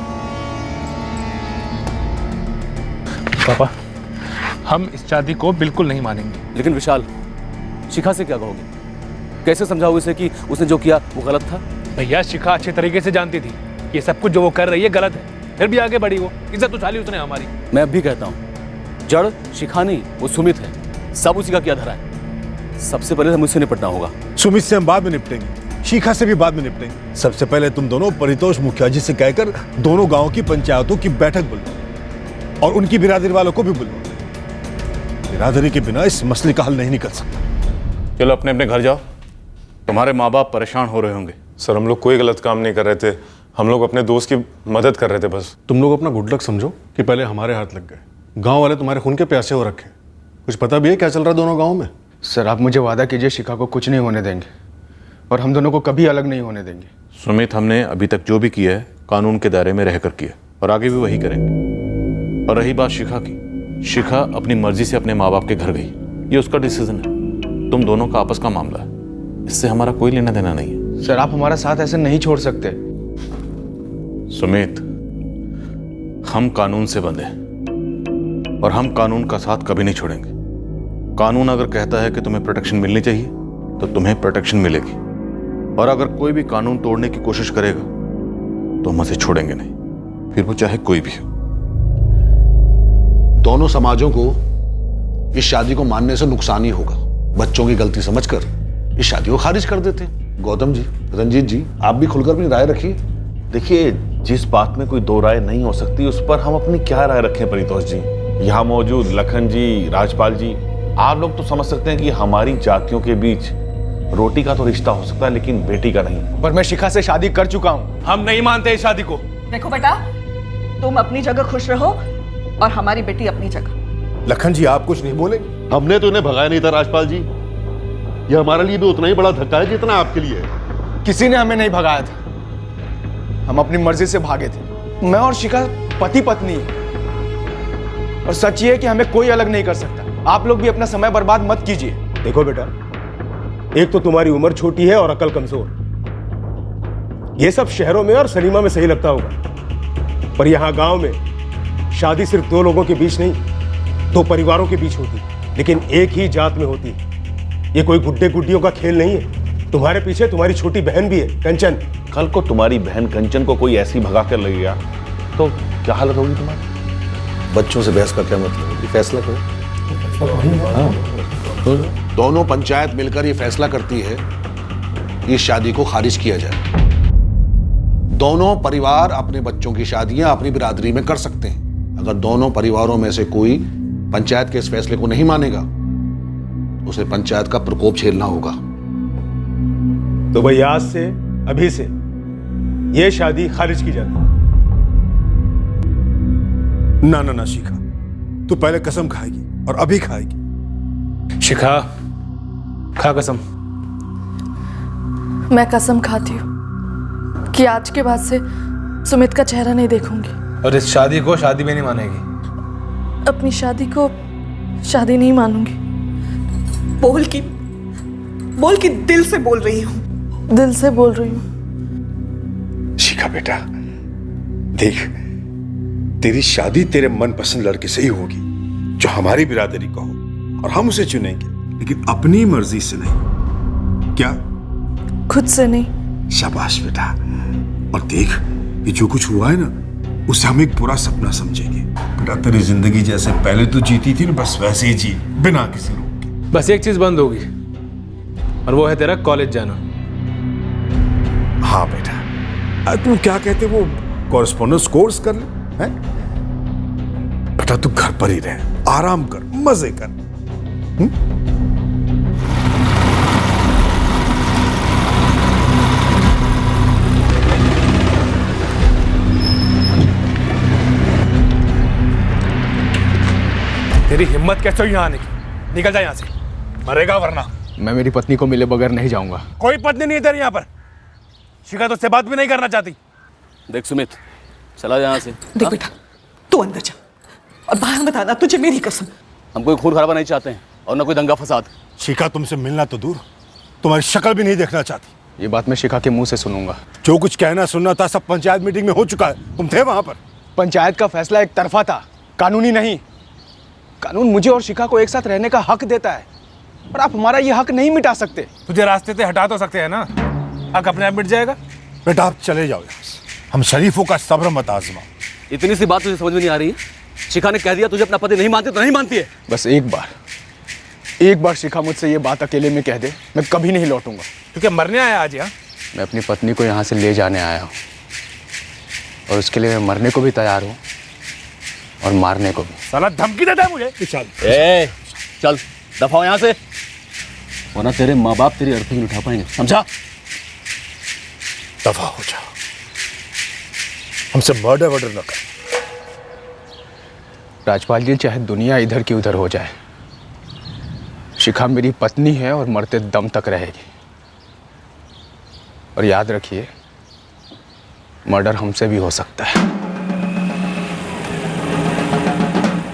पापा, हम इस शादी को बिल्कुल नहीं मानेंगे। लेकिन विशाल, शिखा से क्या कहोगे? कैसे समझाओगे उसे कि उसने जो किया वो गलत था? भैया, शिखा अच्छे तरीके से जानती थी ये सब कुछ जो वो कर रही है गलत है, फिर भी आगे बढ़ी। वो इज्जत उछाली उसने हमारी। मैं अब भी कहता हूँ, जड़ शिखा नहीं, वो सुमित है। सब उसी का क्या धरा है। सबसे पहले हमें उससे निपटना होगा। सुमित से हम बाद में निपटेंगे, शिखा से भी बाद में निपटेंगे। सबसे पहले तुम दोनों परितोष मुखिया जी से कहकर दोनों गांव की पंचायतों की बैठक बुलाओ और उनकी बिरादरी वालों को भी बुलाओ। बिरादरी के बिना इस मसले का हल नहीं निकल सकता। चलो अपने अपने घर जाओ, तुम्हारे माँ बाप परेशान हो रहे होंगे। सर, हम लोग कोई गलत काम नहीं कर रहे थे, हम लोग अपने दोस्त की मदद कर रहे थे बस। तुम लोग अपना गुड लक समझो कि पहले हमारे हाथ लग गए। गांव वाले तुम्हारे खून के प्यासे हो रखे। कुछ पता भी है क्या चल रहा है दोनों गांव में? सर, आप मुझे वादा कीजिए शिखा को कुछ नहीं होने देंगे और हम दोनों को कभी अलग नहीं होने देंगे। सुमित, हमने अभी तक जो भी किया है कानून के दायरे में रहकर किया और आगे भी वही करेंगे। और रही बात शिखा की, शिखा अपनी मर्जी से अपने माँ बाप के घर गई, ये उसका डिसीजन है। तुम दोनों का आपस का मामला है, इससे हमारा कोई लेना देना नहीं है। सर, आप हमारा साथ ऐसे नहीं छोड़ सकते। सुमित, हम कानून से बंधे हैं और हम कानून का साथ कभी नहीं छोड़ेंगे। कानून अगर कहता है कि तुम्हें प्रोटेक्शन मिलनी चाहिए तो तुम्हें प्रोटेक्शन मिलेगी, और अगर कोई भी कानून तोड़ने की कोशिश करेगा तो हम उसे छोड़ेंगे नहीं, फिर वो चाहे कोई भी हो। दोनों समाजों को इस शादी को मानने से नुकसान ही होगा। बच्चों की गलती समझकर इस शादी को खारिज कर देते हैं। गौतम जी, रंजीत जी, आप भी खुलकर अपनी राय रखिए। देखिए, जिस बात में कोई दो राय नहीं हो सकती उस पर हम अपनी क्या राय रखें परितोष जी? यहाँ मौजूद लखन जी, राजपाल जी, आप लोग तो समझ सकते हैं कि हमारी जातियों के बीच रोटी का तो रिश्ता हो सकता है लेकिन बेटी का नहीं। पर मैं शिखा से शादी कर चुका हूँ। हम नहीं मानते इस शादी को। देखो बेटा, तुम अपनी जगह खुश रहो और हमारी बेटी अपनी जगह। लखन जी, आप कुछ नहीं बोलेंगे? हमने तो इन्हें भगाया नहीं था राजपाल जी। ये हमारे लिए भी उतना ही बड़ा धक्का है जितना आपके लिए है। किसी ने हमें नहीं भगाया था, हम अपनी मर्जी से भागे थे। मैं और शिखा पति पत्नी है और सच ये है कि हमें कोई अलग नहीं कर सकता। आप लोग भी अपना समय बर्बाद मत कीजिए। देखो बेटा, एक तो तुम्हारी उम्र छोटी है और अकल कमजोर। ये सब शहरों में और सिनेमा में सही लगता होगा, पर यहां गांव में शादी सिर्फ दो लोगों के बीच नहीं, दो परिवारों के बीच होती, लेकिन एक ही जात में होती। ये कोई गुड्डे गुड्डियों का खेल नहीं है। तुम्हारे पीछे तुम्हारी छोटी बहन भी है, कंचन। कल को तुम्हारी बहन कंचन को कोई ऐसी भगा कर ले गया तो क्या हालत होगी तुम्हारी? बच्चों से बहस का क्या मतलब? ये फैसला करो। दोनों पंचायत मिलकर ये फैसला करती है कि इस शादी को खारिज किया जाए। दोनों परिवार अपने बच्चों की शादियां अपनी बिरादरी में कर सकते हैं। अगर दोनों परिवारों में से कोई पंचायत के इस फैसले को नहीं मानेगा तो उसे पंचायत का प्रकोप झेलना होगा। तो भाई आज से, अभी से ये शादी खारिज की जाती है। ना ना ना शिखा, तू पहले कसम खाएगी और अभी खाएगी। शिखा, खा कसम। मैं कसम खाती हूँ कि आज के बाद से सुमित का चेहरा नहीं देखूंगी और इस शादी को शादी में नहीं मानेगी। अपनी शादी को शादी नहीं मानूंगी। बोल की दिल से बोल रही हूँ। दिल से बोल रही हूँ। शिखा बेटा, देख, तेरी शादी तेरे मनपसंद लड़के से ही होगी जो हमारी बिरादरी का हो और हम उसे चुनेंगे, लेकिन अपनी मर्जी से नहीं। क्या? खुद से नहीं। शाबाश बेटा। और देख, ये जो कुछ हुआ है ना, उसे हम एक बुरा सपना समझेंगे। बेटा, तेरी जिंदगी जैसे पहले तू जीती थी ना, बस वैसे ही जी, बिना किसी रोक के। बस एक चीज बंद होगी और वो है तेरा कॉलेज जाना। हाँ बेटा, तू क्या कहते वो कॉरेस्पॉन्डेंस कोर्स कर ले, हैं? बेटा तू घर पर ही रह, आराम कर, मजे कर। तेरी हिम्मत कैसे हुई यहाँ आने की? निकल जा यहाँ से, मरेगा वरना। मैं मेरी पत्नी को मिले बगैर नहीं जाऊंगा। कोई पत्नी नहीं है तेरे यहाँ पर। शिखा तुझसे बात भी नहीं करना चाहती। देख सुमित, चला जा यहाँ से। देख बेटा, तू अंदर जा और बाहर मत आना, तुझे मेरी कसम। हम कोई खून खराबा नहीं चाहते हैं और ना कोई दंगा फसाद। शिखा तुमसे मिलना तो दूर, तुम्हारी शक्ल भी नहीं देखना चाहती। ये बात मैं शिखा के मुंह से सुनूंगा। जो कुछ कहना सुनना था सब पंचायत मीटिंग में हो चुका है, तुम थे वहां पर। पंचायत का फैसला एक तरफा था, कानूनी नहीं। कानून मुझे और शिखा को एक साथ रहने का हक देता है, और आप हमारा ये हक नहीं मिटा सकते। तुझे रास्ते से हटा तो सकते हैं ना, हक अपने आप मिट जाएगा। बेटा आप चले जाओ यहाँ से, हम शरीफों का सब्र मत आजमाओ। इतनी सी बात तुझे समझ में नहीं आ रही है? शिखा ने कह दिया तुझे अपना पति नहीं मानती तो नहीं मानती है। बस एक बार शिखा मुझसे ये बात अकेले में कह दे, मैं कभी नहीं लौटूंगा। तू क्या मरने आया आज यहाँ? मैं अपनी पत्नी को यहाँ से ले जाने आया हूँ, और उसके लिए मैं मरने को भी तैयार हूँ और मारने को भी। साला धमकी देता है मुझे। चल दफा हो यहाँ से, वरना तेरे माँ बाप तेरी अर्थी नहीं उठा पाएंगे, समझा? दफा हो जा, हमसे मर्डर न कर। राजपाल जी, चाहे दुनिया इधर की उधर हो जाए, शिखा मेरी पत्नी है और मरते दम तक रहेगी। और याद रखिए, मर्डर हमसे भी हो सकता है।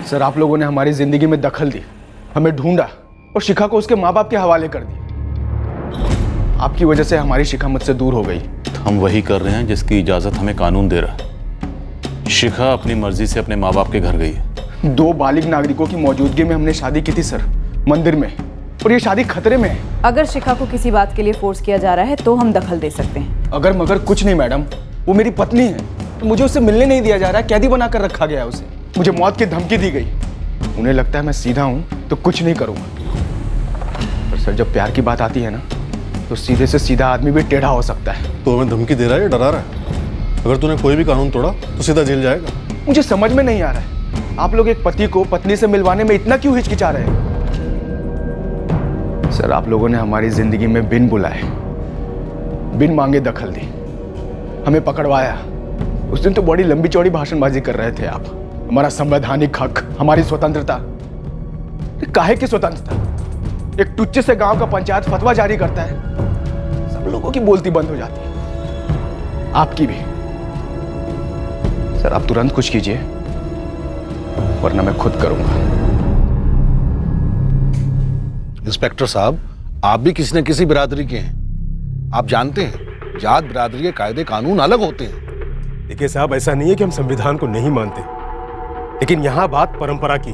सर, आप लोगों ने हमारी जिंदगी में दखल दी, हमें ढूंढा और शिखा को उसके माँ बाप के हवाले कर दिया। आपकी वजह से हमारी शिखा मुझसे दूर हो गई। हम वही कर रहे हैं जिसकी इजाजत हमें कानून दे रहा है। शिखा अपनी मर्जी से अपने माँ बाप के घर गई है। 2 बालिग नागरिकों की मौजूदगी में हमने शादी की थी सर, मंदिर में, और ये शादी खतरे में है। अगर शिखा को किसी बात के लिए फोर्स किया जा रहा है तो हम दखल दे सकते हैं। अगर मगर कुछ नहीं मैडम, वो मेरी पत्नी है, तो मुझे उससे मिलने नहीं दिया जा रहा है, कैदी बनाकर रखा गया है उसे। मुझे मौत की धमकी दी गई। उन्हें लगता है मैं सीधा हूँ तो कुछ नहीं करूँगा, पर सर जब प्यार की बात आती है ना, तो सीधे से सीधा आदमी भी टेढ़ा हो सकता है। तो हमें धमकी दे रहा है या डरा रहा है? अगर तूने कोई भी कानून तोड़ा तो सीधा जेल जाएगा। मुझे समझ में नहीं आ रहा है, आप लोग एक पति को पत्नी से मिलवाने में इतना क्यों हिचकिचा रहे हैं? सर, आप लोगों ने हमारी जिंदगी में बिन बुलाए, बिन मांगे दखल दी, हमें पकड़वाया। उस दिन तो बड़ी लंबी चौड़ी भाषणबाजी कर रहे थे आप। हमारा संवैधानिक हक, हमारी स्वतंत्रता। काहे की स्वतंत्रता? एक टुच्चे से गांव का पंचायत फतवा जारी करता है, सब लोगों की बोलती बंद हो जाती है, आपकी भी। सर, आप तुरंत कुछ कीजिए, वरना मैं खुद करूंगा। इंस्पेक्टर साहब, आप भी किसी न किसी बिरादरी के हैं। आप जानते हैं, जात बिरादरी के कायदे कानून अलग होते हैं। देखिए साहब, ऐसा नहीं है कि हम संविधान को नहीं मानते, लेकिन यहाँ बात परंपरा की,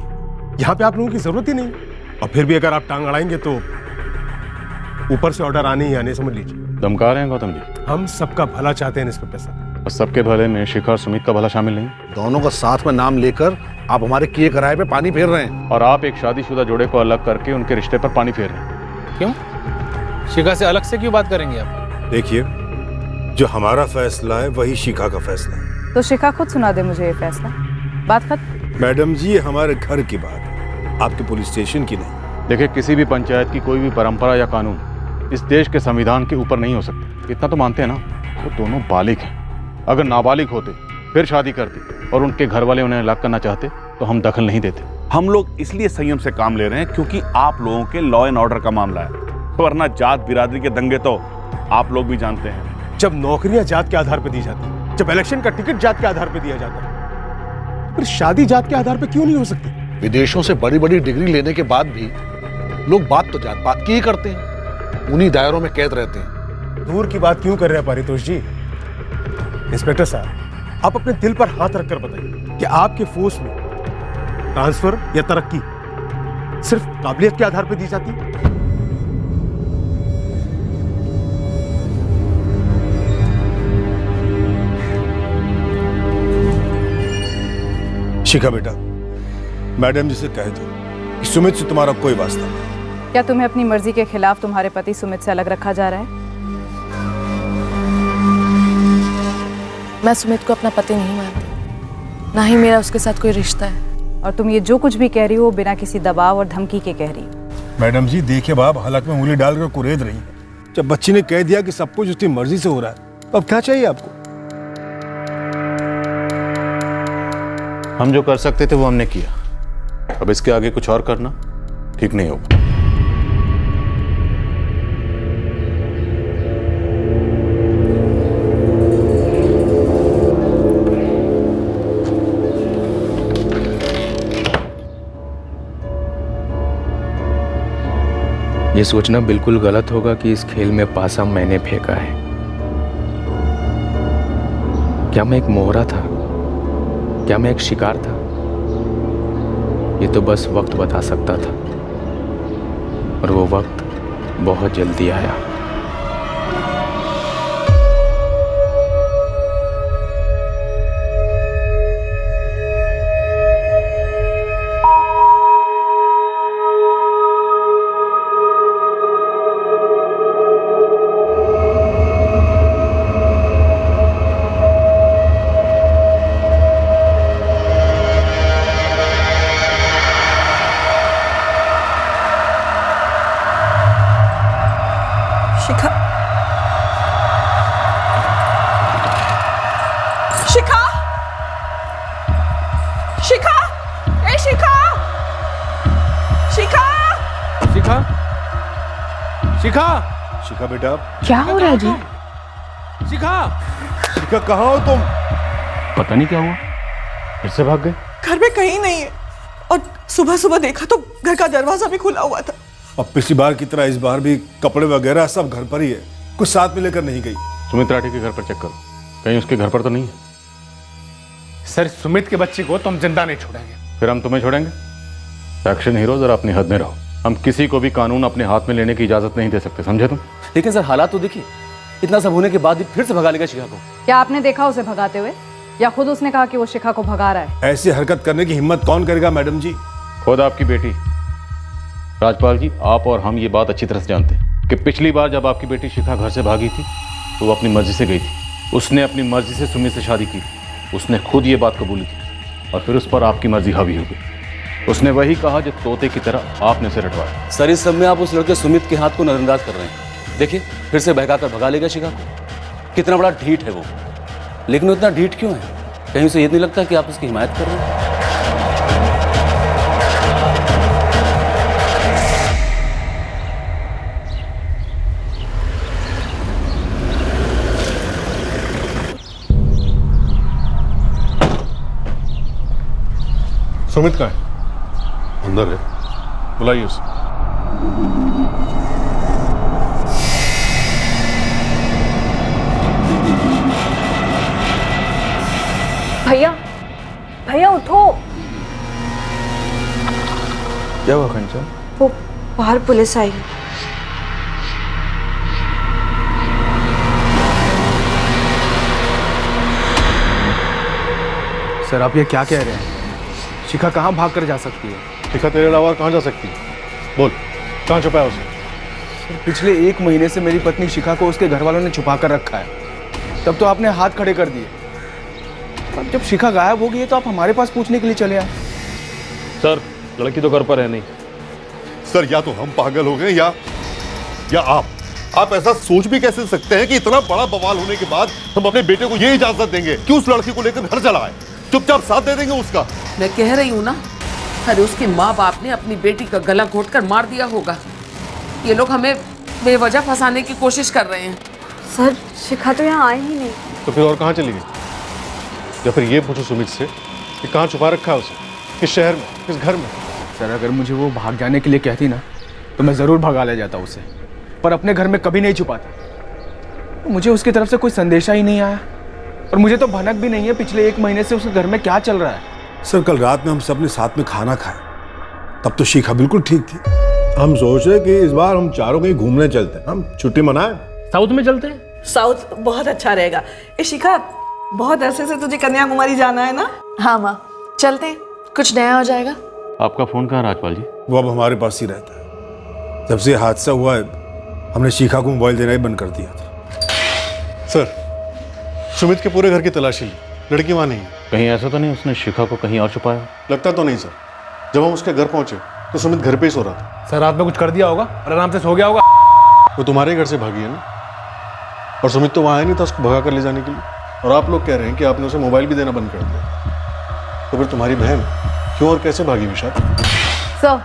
यहाँ पे आप लोगों की जरूरत ही नहीं। और फिर भी अगर आप टांग अड़ाएंगे तो ऊपर से ऑर्डर आने ही आने, समझ लीजिए। धमका रहे हैं गौतम जी? हम सबका भला चाहते हैं इंस्पेक्टर साहब। और सबके भले में शिखा और सुमित का भला शामिल नहीं? दोनों का साथ में नाम लेकर आप हमारे किए कराए पे पानी फेर रहे हैं। और आप एक शादीशुदा जोड़े को अलग करके उनके रिश्ते पर पानी फेर रहे हैं। क्यों? शिखा से अलग से क्यों बात करेंगे आप? देखिए, जो हमारा फैसला है वही शिखा का फैसला है। तो शिखा खुद सुना दे मुझे ये फैसला, बात खत्म। मैडम जी, ये हमारे घर की बात है, आपके पुलिस स्टेशन की नहीं। देखिए, किसी भी पंचायत की कोई भी परंपरा या कानून इस देश के संविधान के ऊपर नहीं हो सकते। इतना तो मानते हैं ना, वो दोनों बालिग हैं। अगर नाबालिग होते फिर शादी करते और उनके घर वाले उन्हें अलग करना चाहते तो हम दखल नहीं देते। हम लोग इसलिए संयम से काम ले रहे हैं क्योंकि आप लोगों के लॉ एंड ऑर्डर का मामला है, वरना जात बिरादरी के दंगे तो आप लोग भी जानते हैं। जब नौकरियां जात के आधार पर दी जाती, जब इलेक्शन का टिकट जात के आधार पर दिया जाता है, फिर शादी जात के आधार पर क्यों नहीं हो सकती? विदेशों से बड़ी बड़ी डिग्री लेने के बाद भी लोग बात तो जात पात की ही करते हैं, उन्हीं दायरों में कैद रहते हैं। दूर की बात क्यों कर रहे हैं पारितोष जी? इंस्पेक्टर साहब, आप अपने दिल पर हाथ रखकर बताइए कि आपके फोर्स में ट्रांसफर या तरक्की सिर्फ काबिलियत के आधार पर दी जाती है? शिखा बेटा, मैडम जी से कह दो कि सुमित से तुम्हारा कोई वास्ता नहीं। क्या तुम्हें अपनी मर्जी के खिलाफ तुम्हारे पति सुमित से अलग रखा जा रहा है? मैं सुमित को अपना पति नहीं मानती, ना ही मेरा उसके साथ कोई रिश्ता है। और तुम ये जो कुछ भी कह रही हो बिना किसी दबाव और धमकी के कह रही हो। मैडम जी देखिए, बाप हलक में उंगली डालकर कुरेद रही है। जब बच्ची ने कह दिया कि सब कुछ उसकी मर्जी से हो रहा है, तो अब क्या चाहिए आपको? हम जो कर सकते थे वो हमने किया, अब इसके आगे कुछ और करना ठीक नहीं होगा। ये सोचना बिल्कुल गलत होगा कि इस खेल में पासा मैंने फेंका है। क्या मैं एक मोहरा था? क्या मैं एक शिकार था? ये तो बस वक्त बता सकता था, और वो वक्त बहुत जल्दी आया। शिखा, शिखा, शिखा, ए शिखा, शिखा, शिखा, शिखा, शिखा बेटा, क्या हो रहा है जी? शिखा, शिखा कहाँ हो तुम? पता नहीं क्या हुआ, फिर से भाग गए। घर में कहीं नहीं है, और सुबह सुबह देखा तो घर का दरवाजा भी खुला हुआ था। अब पिछली बार की तरह इस बार भी कपड़े वगैरह सब घर पर ही है, कुछ साथ में लेकर नहीं गई। सुमित राठी के घर पर चेक करो, कहीं उसके घर पर तो नहीं है। सर, सुमित के बच्चे को तो हम जिंदा नहीं छोड़ेंगे। फिर हम तुम्हें छोड़ेंगे? एक्शन हीरो, जरा अपनी हद में रहो। हम किसी को भी कानून अपने हाथ में लेने की इजाजत नहीं दे सकते, समझे तुम? लेकिन सर हालात तो देखिए, इतना सब होने के बाद भी फिर से भगा लेगा शिखा को। क्या आपने देखा उसे भगाते हुए, या खुद उसने कहा कि वो शिखा को भगा रहा है? ऐसी हरकत करने की हिम्मत कौन करेगा मैडम जी? खुद आपकी बेटी। राजपाल जी, आप और हम ये बात अच्छी तरह से जानते हैं कि पिछली बार जब आपकी बेटी शिखा घर से भागी थी तो वो अपनी मर्जी से गई थी। उसने अपनी मर्जी से सुमित से शादी की थी। उसने खुद ये बात कबूली थी, और फिर उस पर आपकी मर्जी हावी हो गई। उसने वही कहा जो तोते की तरह आपने उसे रटवाया। सर, इस सब में आप उस लड़के सुमित के हाथ को नजरअंदाज कर रहे हैं। देखिए, फिर से बहकाकर भगा लेगा शिखा को। कितना बड़ा ढीठ है वो, लेकिन वो इतना ढीठ क्यों है? कहीं उसे ये नहीं लगता कि आप उसकी हिमायत कर रहे हैं? सुमित कहाँ है? अंदर है, बुलाइए उसे। भैया, भैया उठो। क्या हुआ कंचन? वो बाहर पुलिस आई है। सर, आप ये क्या कह रहे हैं? शिखा कहाँ भाग कर जा सकती है? शिखा तेरे अलावा कहाँ जा सकती है? बोल, कहाँ छुपाया उसे? पिछले 1 महीने से मेरी पत्नी शिखा को उसके घर वालों ने छुपा कर रखा है। तब तो आपने हाथ खड़े कर दिए। अब जब शिखा गायब हो गई है तो आप हमारे पास पूछने के लिए चले आए। सर, लड़की तो घर पर है नहीं। सर, या तो हम पागल हो गए या आप ऐसा सोच भी कैसे सकते हैं कि इतना बड़ा बवाल होने के बाद हम अपने बेटे को ये इजाजत देंगे कि उस लड़की को लेकर घर चला आए? चुपचाप साथ दे देंगे उसका। मैं कह रही हूँ ना, अरे उसके माँ बाप ने अपनी बेटी का गला घोटकर मार दिया होगा। ये लोग हमें बेवजह फंसाने की कोशिश कर रहे हैं। सर, शिखा तो यहाँ आई ही नहीं। तो फिर और कहाँ चली गई? या फिर ये पूछो सुमित से कि कहाँ छुपा रखा है उसे, किस शहर में, किस घर में? सर, अगर मुझे वो भाग जाने के लिए कहती ना तो मैं ज़रूर भगा ले जाता उसे, पर अपने घर में कभी नहीं छुपाता। मुझे उसकी तरफ से कोई संदेशा ही नहीं आया, और मुझे तो भनक भी नहीं है पिछले 1 महीने से उसके घर में क्या चल रहा है। सर, कल रात में हम सब ने साथ में खाना खाया, तब तो शिखा बिल्कुल ठीक थी। हम सोच रहे कि इस बार हम चारों कहीं घूमने चलते हैं, हम छुट्टी मनाएं। साउथ में चलते हैं? साउथ बहुत अच्छा रहेगा। ए शिखा, बहुत अरसे से तुझे कन्याकुमारी जाना है ना? हाँ माँ, चलते हैं, कुछ नया हो जाएगा। आपका फोन कहाँ राजपाल जी? वो अब हमारे पास ही रहता है। जब से हादसा हुआ है हमने शिखा को मोबाइल देना ही बंद कर दिया था। सर, सुमित के पूरे घर की तलाशी ली, लड़की वहाँ नहीं है। कहीं ऐसा तो नहीं उसने शिखा को कहीं और छुपाया? लगता तो नहीं सर। जब हम उसके घर पहुंचे तो सुमित घर पे ही सो रहा था। सर, रात में कुछ कर दिया होगा और आराम से सो गया होगा। वो तुम्हारे घर से भागी है ना, और सुमित तो वहाँ आया नहीं था उसको भगा कर ले जाने के लिए। और आप लोग कह रहे हैं कि आपने उसे मोबाइल भी देना बंद कर दिया। तो फिर तुम्हारी बहन क्यों और कैसे भागी विशाल? सर,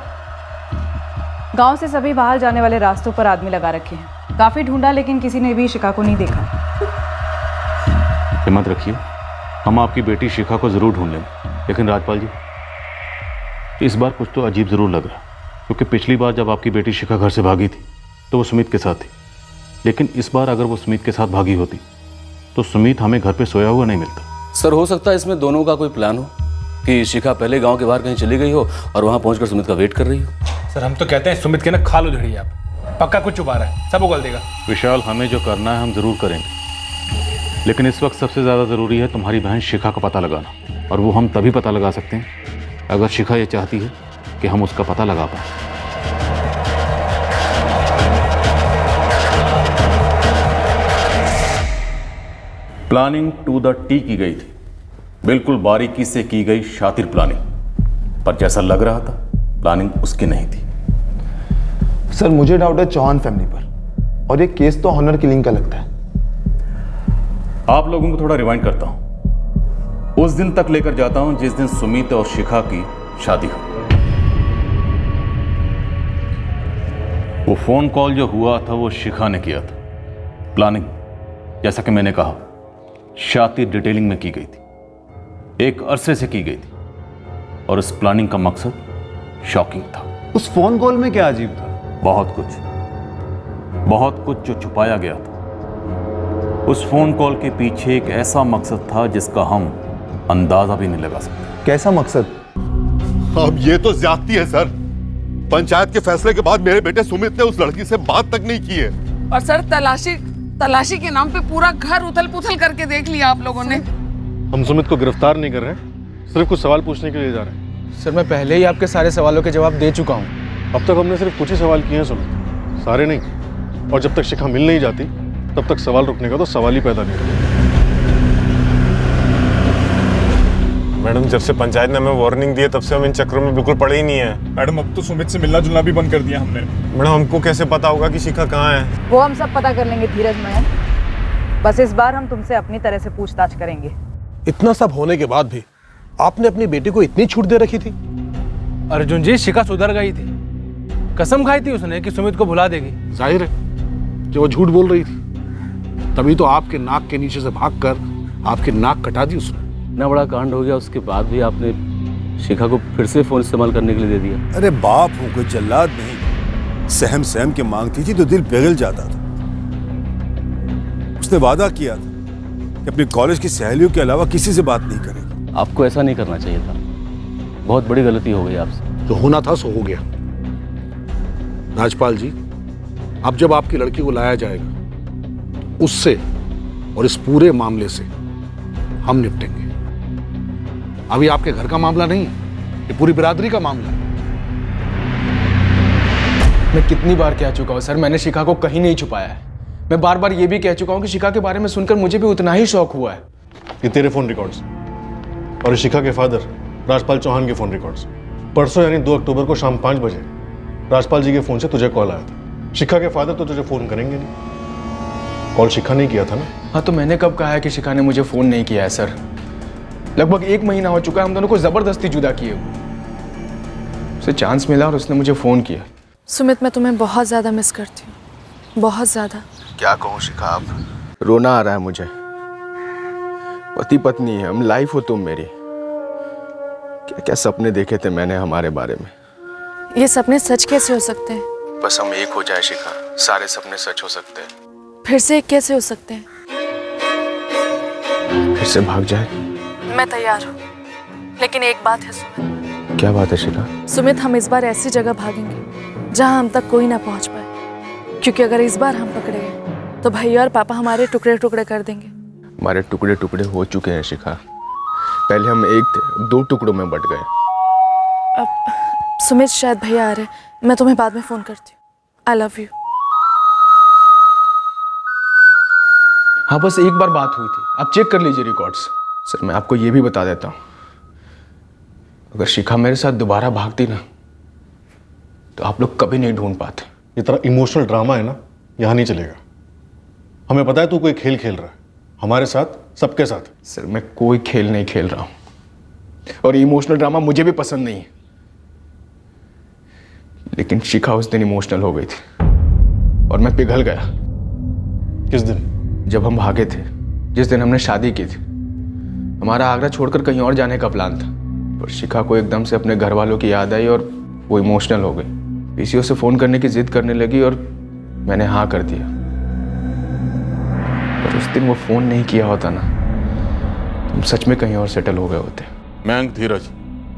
गांव से सभी बाहर जाने वाले रास्तों पर आदमी लगा रखे हैं। काफी ढूंढा लेकिन किसी ने भी शिखा को नहीं देखा। हिम्मत रखिए, हम आपकी बेटी शिखा को जरूर ढूंढ लेंगे। लेकिन राजपाल जी, इस बार कुछ तो अजीब जरूर लग रहा। क्योंकि पिछली बार जब आपकी बेटी शिखा घर से भागी थी तो वो सुमित के साथ थी, लेकिन इस बार अगर वो सुमित के साथ भागी होती तो सुमित हमें घर पे सोया हुआ नहीं मिलता। सर हो सकता है इसमें दोनों का कोई प्लान हो कि शिखा पहले गांव के बाहर कहीं चली गई हो और वहां पहुंचकर सुमित का वेट कर रही हो। सर हम तो कहते हैं सुमित के ना खा लो झड़ी आप, पक्का कुछ छुपा रहा है, सब उगल देगा। विशाल, हमें जो करना है हम जरूर करेंगे, लेकिन इस वक्त सबसे ज़्यादा ज़रूरी है तुम्हारी बहन शिखा का पता लगाना, और वो हम तभी पता लगा सकते हैं अगर शिखा ये चाहती है कि हम उसका पता लगा पाएं। प्लानिंग टू द टी की गई थी, बिल्कुल बारीकी से की गई शातिर प्लानिंग, पर जैसा लग रहा था प्लानिंग उसकी नहीं थी। सर मुझे डाउट है चौहान फैमिली पर, और ये केस तो ऑनर किलिंग का लगता है। आप लोगों को थोड़ा रिवाइंड करता हूं, उस दिन तक लेकर जाता हूं जिस दिन सुमित और शिखा की शादी हो। वो फोन कॉल जो हुआ था वो शिखा ने किया था। प्लानिंग जैसा कि मैंने कहा शातिर डिटेलिंग में की गई थी, एक अरसे से की गई थी, और इस प्लानिंग का मकसद शॉकिंग था। उस फोन कॉल में क्या अजीब था? बहुत कुछ जो छुपाया गया था। उस फोन कॉल के पीछे एक ऐसा मकसद था जिसका हम अंदाजा भी नहीं लगा सकते। कैसा मकसद? अब ये तो ज्यादती है सर। पंचायत के फैसले के बाद मेरे बेटे सुमित ने उस लड़की से बात तक नहीं की है। और सर तलाशी के नाम पे पूरा घर उथल पुथल करके देख लिया आप लोगों ने। हम सुमित को गिरफ्तार नहीं कर रहे हैं, सिर्फ कुछ सवाल पूछने के लिए जा रहे हैं। सर मैं पहले ही आपके सारे सवालों के जवाब दे चुका हूँ। अब तक हमने सिर्फ कुछ ही सवाल किए हैं सुमित, सारे नहीं। और जब तक शिखा मिल नहीं जाती तब तक सवाल रुकने का तो सवाल ही पैदा नहीं होता। मैडम जब से पंचायत ने हमें वार्निंग दी है तब से हम इन चक्रों में बिल्कुल पड़े ही नहीं है। मैडम अब तो सुमित से मिलना जुलना भी बंद कर दिया हमने। मैडम हमको कैसे पता होगा कि शिखा कहाँ है? वो हम सब पता कर लेंगे धीरज मैम, बस इस बार हम तुमसे अपनी तरह से पूछताछ करेंगे। इतना सब होने के बाद भी आपने अपनी बेटी को इतनी छूट दे रखी थी? अर्जुन जी शिखा सुधर गई थी, कसम खाई थी उसने कि सुमित को भुला देगी। जाहिर है कि वो झूठ बोल रही थी, तभी तो आपके नाक के नीचे से भागकर आपकी नाक कटा दी उसने। इतना बड़ा कांड हो गया उसके बाद भी आपने शिखा को फिर से फोन इस्तेमाल करने के लिए दे दिया। अरे बाप हूं कोई जल्लाद नहीं, सहम सहम के मांगती थी तो दिल पिघल जाता था। उसने वादा किया था कि अपनी कॉलेज की सहेलियों के अलावा किसी से बात नहीं करेगी। आपको ऐसा नहीं करना चाहिए था, बहुत बड़ी गलती हो गई आपसे। जो होना था सो हो गया। राजपाल जी, अब जब आपकी लड़की को लाया जाएगा उससे और इस पूरे मामले से हम निपटेंगे। अभी आपके घर का मामला नहीं है, ये पूरी बिरादरी का मामला है। मैं कितनी बार कह चुका हूँ सर, मैंने शिखा को कहीं नहीं छुपाया है। मैं बार बार ये भी कह चुका हूँ कि शिखा के बारे में सुनकर मुझे भी उतना ही शौक हुआ है। ये तेरे फोन रिकॉर्ड्स और शिखा के फादर राजपाल चौहान के फोन रिकॉर्ड्स। परसों यानी 2 अक्टूबर को शाम 5 बजे राजपाल जी के फोन से तुझे कॉल आया था। शिखा के फादर तो तुझे फोन करेंगे नहीं। कॉल शिखा ने किया था ना? हाँ तो मैंने कब कहा है कि शिखा ने मुझे फोन नहीं किया है सर? लगभग 1 महीना हो चुका है हम दोनों को जबरदस्ती जुदा किए हुए। उसे चांस मिला और उसने मुझे फोन किया। सुमित मैं तुम्हें बहुत ज्यादा मिस करती हूँ, बहुत ज्यादा। क्या कहूँ शिखा, अब रोना आ रहा है मुझे। पति पत्नी है हम, लाइफ हो तुम मेरी। क्या क्या सपने देखे थे मैंने हमारे बारे में। ये सपने सच कैसे हो सकते हैं? बस हम एक हो जाए शिखा, सारे सपने सच हो सकते हैं। फिर से एक कैसे हो सकते हैं? फिर से भाग जाए? मैं तैयार हूँ, लेकिन एक बात है सुमित। क्या बात है शिखा? सुमित हम इस बार ऐसी जगह भागेंगे जहाँ हम तक कोई ना पहुँच पाए, क्योंकि अगर इस बार हम पकड़े गए तो भैया और पापा हमारे टुकड़े टुकड़े कर देंगे। हमारे टुकड़े टुकड़े हो चुके हैं शिखा। पहले हम एक थे, 2 टुकड़ों में बट गए। अब सुमित शायद भैया आ रहे, मैं तुम्हें बाद में फोन करती हूँ। I love you. हाँ बस एक बार बात हुई थी, आप चेक कर लीजिए रिकॉर्ड्स। सर मैं आपको ये भी बता देता हूँ, अगर शिखा मेरे साथ दोबारा भागती ना तो आप लोग कभी नहीं ढूंढ पाते। ये तरह इमोशनल ड्रामा है ना, यहाँ नहीं चलेगा। हमें पता है तू कोई खेल खेल रहा है हमारे साथ, सबके साथ। सर मैं कोई खेल नहीं खेल रहा हूँ, और इमोशनल ड्रामा मुझे भी पसंद नहीं है। लेकिन शिखा उस दिन इमोशनल हो गई थी और मैं पिघल गया। किस दिन? जब हम भागे थे, जिस दिन हमने शादी की थी। हमारा आगरा छोड़कर कहीं और जाने का प्लान था, पर शिखा को एकदम से अपने घर वालों की याद आई और वो इमोशनल हो गई। पीसीओ से फ़ोन करने की जिद करने लगी और मैंने हाँ कर दिया। पर उस दिन वो फ़ोन नहीं किया होता ना, तुम सच में कहीं और सेटल हो गए होते। मयंक, धीरज,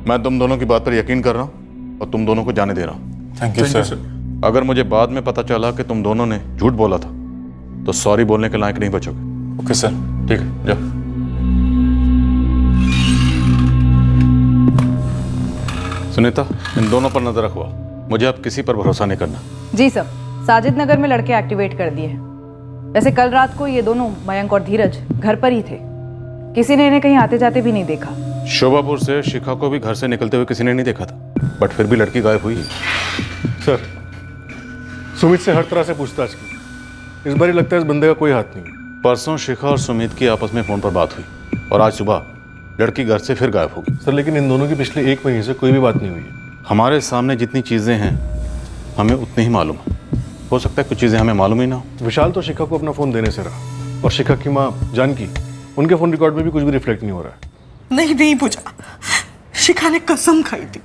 मैं तुम दोनों की बात पर यकीन कर रहा हूँ और तुम दोनों को जाने दे रहा हूँ। Thank you sir. अगर मुझे बाद में पता चला कि तुम दोनों ने झूठ बोला था तो सॉरी बोलने के लायक नहीं बचोगे। Okay sir. ठीक है, जाओ। सुनीता, इन दोनों पर नजर रखवा। मुझे अब किसी पर भरोसा नहीं करना। जी सर, साजिद नगर में लड़के एक्टिवेट कर दिए हैं। वैसे कल रात को ये दोनों, मयंक और धीरज, घर पर ही थे। किसी ने इन्हें कहीं आते जाते भी नहीं देखा। शोभापुर से शिखा को भी घर से निकलते हुए किसी ने नहीं देखा था, बट फिर भी लड़की गायब हुई। सर, सुमित से हर तरह से पूछताछ की, इस बार लगता है इस बंदे का कोई हाथ नहीं। परसों शिखा और सुमित की आपस में फोन पर बात हुई और आज सुबह लड़की घर से फिर गायब होगी। सर, लेकिन इन दोनों की पिछले 1 महीने से कोई भी बात नहीं हुई है। हमारे सामने जितनी चीजें हैं हमें उतनी ही मालूम है। हो सकता है कुछ चीजें हमें मालूम ही ना हो। विशाल तो शिखा को अपना फोन देने से रहा, और शिखा की माँ जानकी, उनके फोन रिकॉर्ड में भी कुछ भी रिफ्लेक्ट नहीं हो रहा है। नहीं पूजा, शिखा ने कसम खाई थी,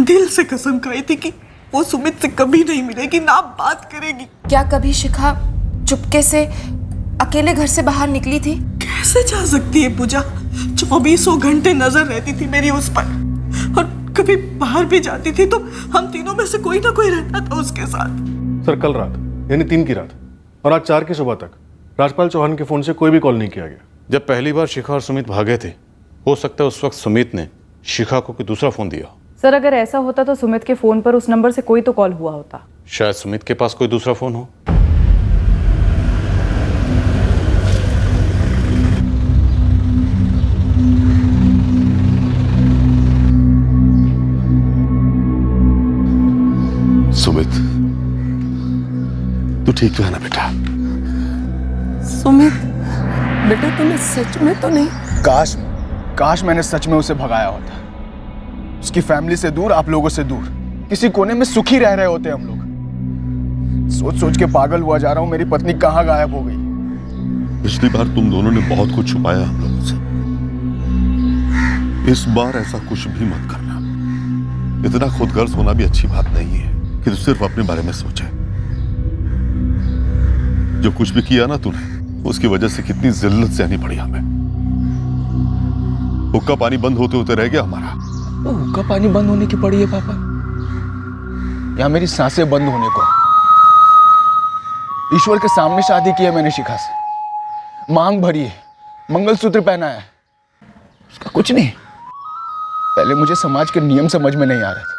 दिल से कसम खाई थी कि वो सुमित से कभी नहीं मिलेगी, ना बात करेगी। क्या कभी शिखा चुपके से अकेले घर से बाहर निकली थी? कैसे जा सकती है पूजा? 24 घंटे नजर रहती थी मेरी उस पर, और कभी बाहर भी जाती थी तो हम तीनों में से कोई ना कोई रहता था उसके साथ। सर, कल रात यानी 3 की रात और आज 4 की सुबह तक राजपाल चौहान के फोन से कोई भी कॉल नहीं किया गया। जब पहली बार शिखा और सुमित भागे थे, हो सकता है उस वक्त सुमित ने शिखा को कोई दूसरा फोन दिया। सर, अगर ऐसा होता तो सुमित के फोन पर उस नंबर से कोई तो कॉल हुआ होता। शायद सुमित के पास कोई दूसरा फोन हो। सुमित, तू ठीक तो है ना बेटा? सुमित, बेटा तुम्हें सच में तो नहीं? काश मैंने सच में उसे भगाया होता। उसकी फैमिली से दूर, आप लोगों से दूर, किसी कोने में सुखी रह रहे होते हम लोग। सोच सोच के पागल हुआ जा रहा हूं, मेरी पत्नी कहां गायब हो गई। पिछली बार तुम दोनों ने बहुत कुछ छुपाया हम लोगों से, इस बार ऐसा कुछ भी मत करना। इतना खुदगर्ज होना भी अच्छी बात नहीं है कि तू सिर्फ अपने बारे में सोचे। जो कुछ भी किया ना तूने, उसकी वजह से कितनी जिल्लत सहनी पड़ी हमें। हुक्का पानी बंद होते होते रह गया हमारा। तो हुक्का पानी बंद होने की पड़ी है पापा, या मेरी सांसें बंद होने को? ईश्वर के सामने शादी की है मैंने शिखा से, मांग भरी है, मंगलसूत्र पहना है, उसका कुछ नहीं। पहले मुझे समाज के नियम समझ में नहीं आ रहे थे,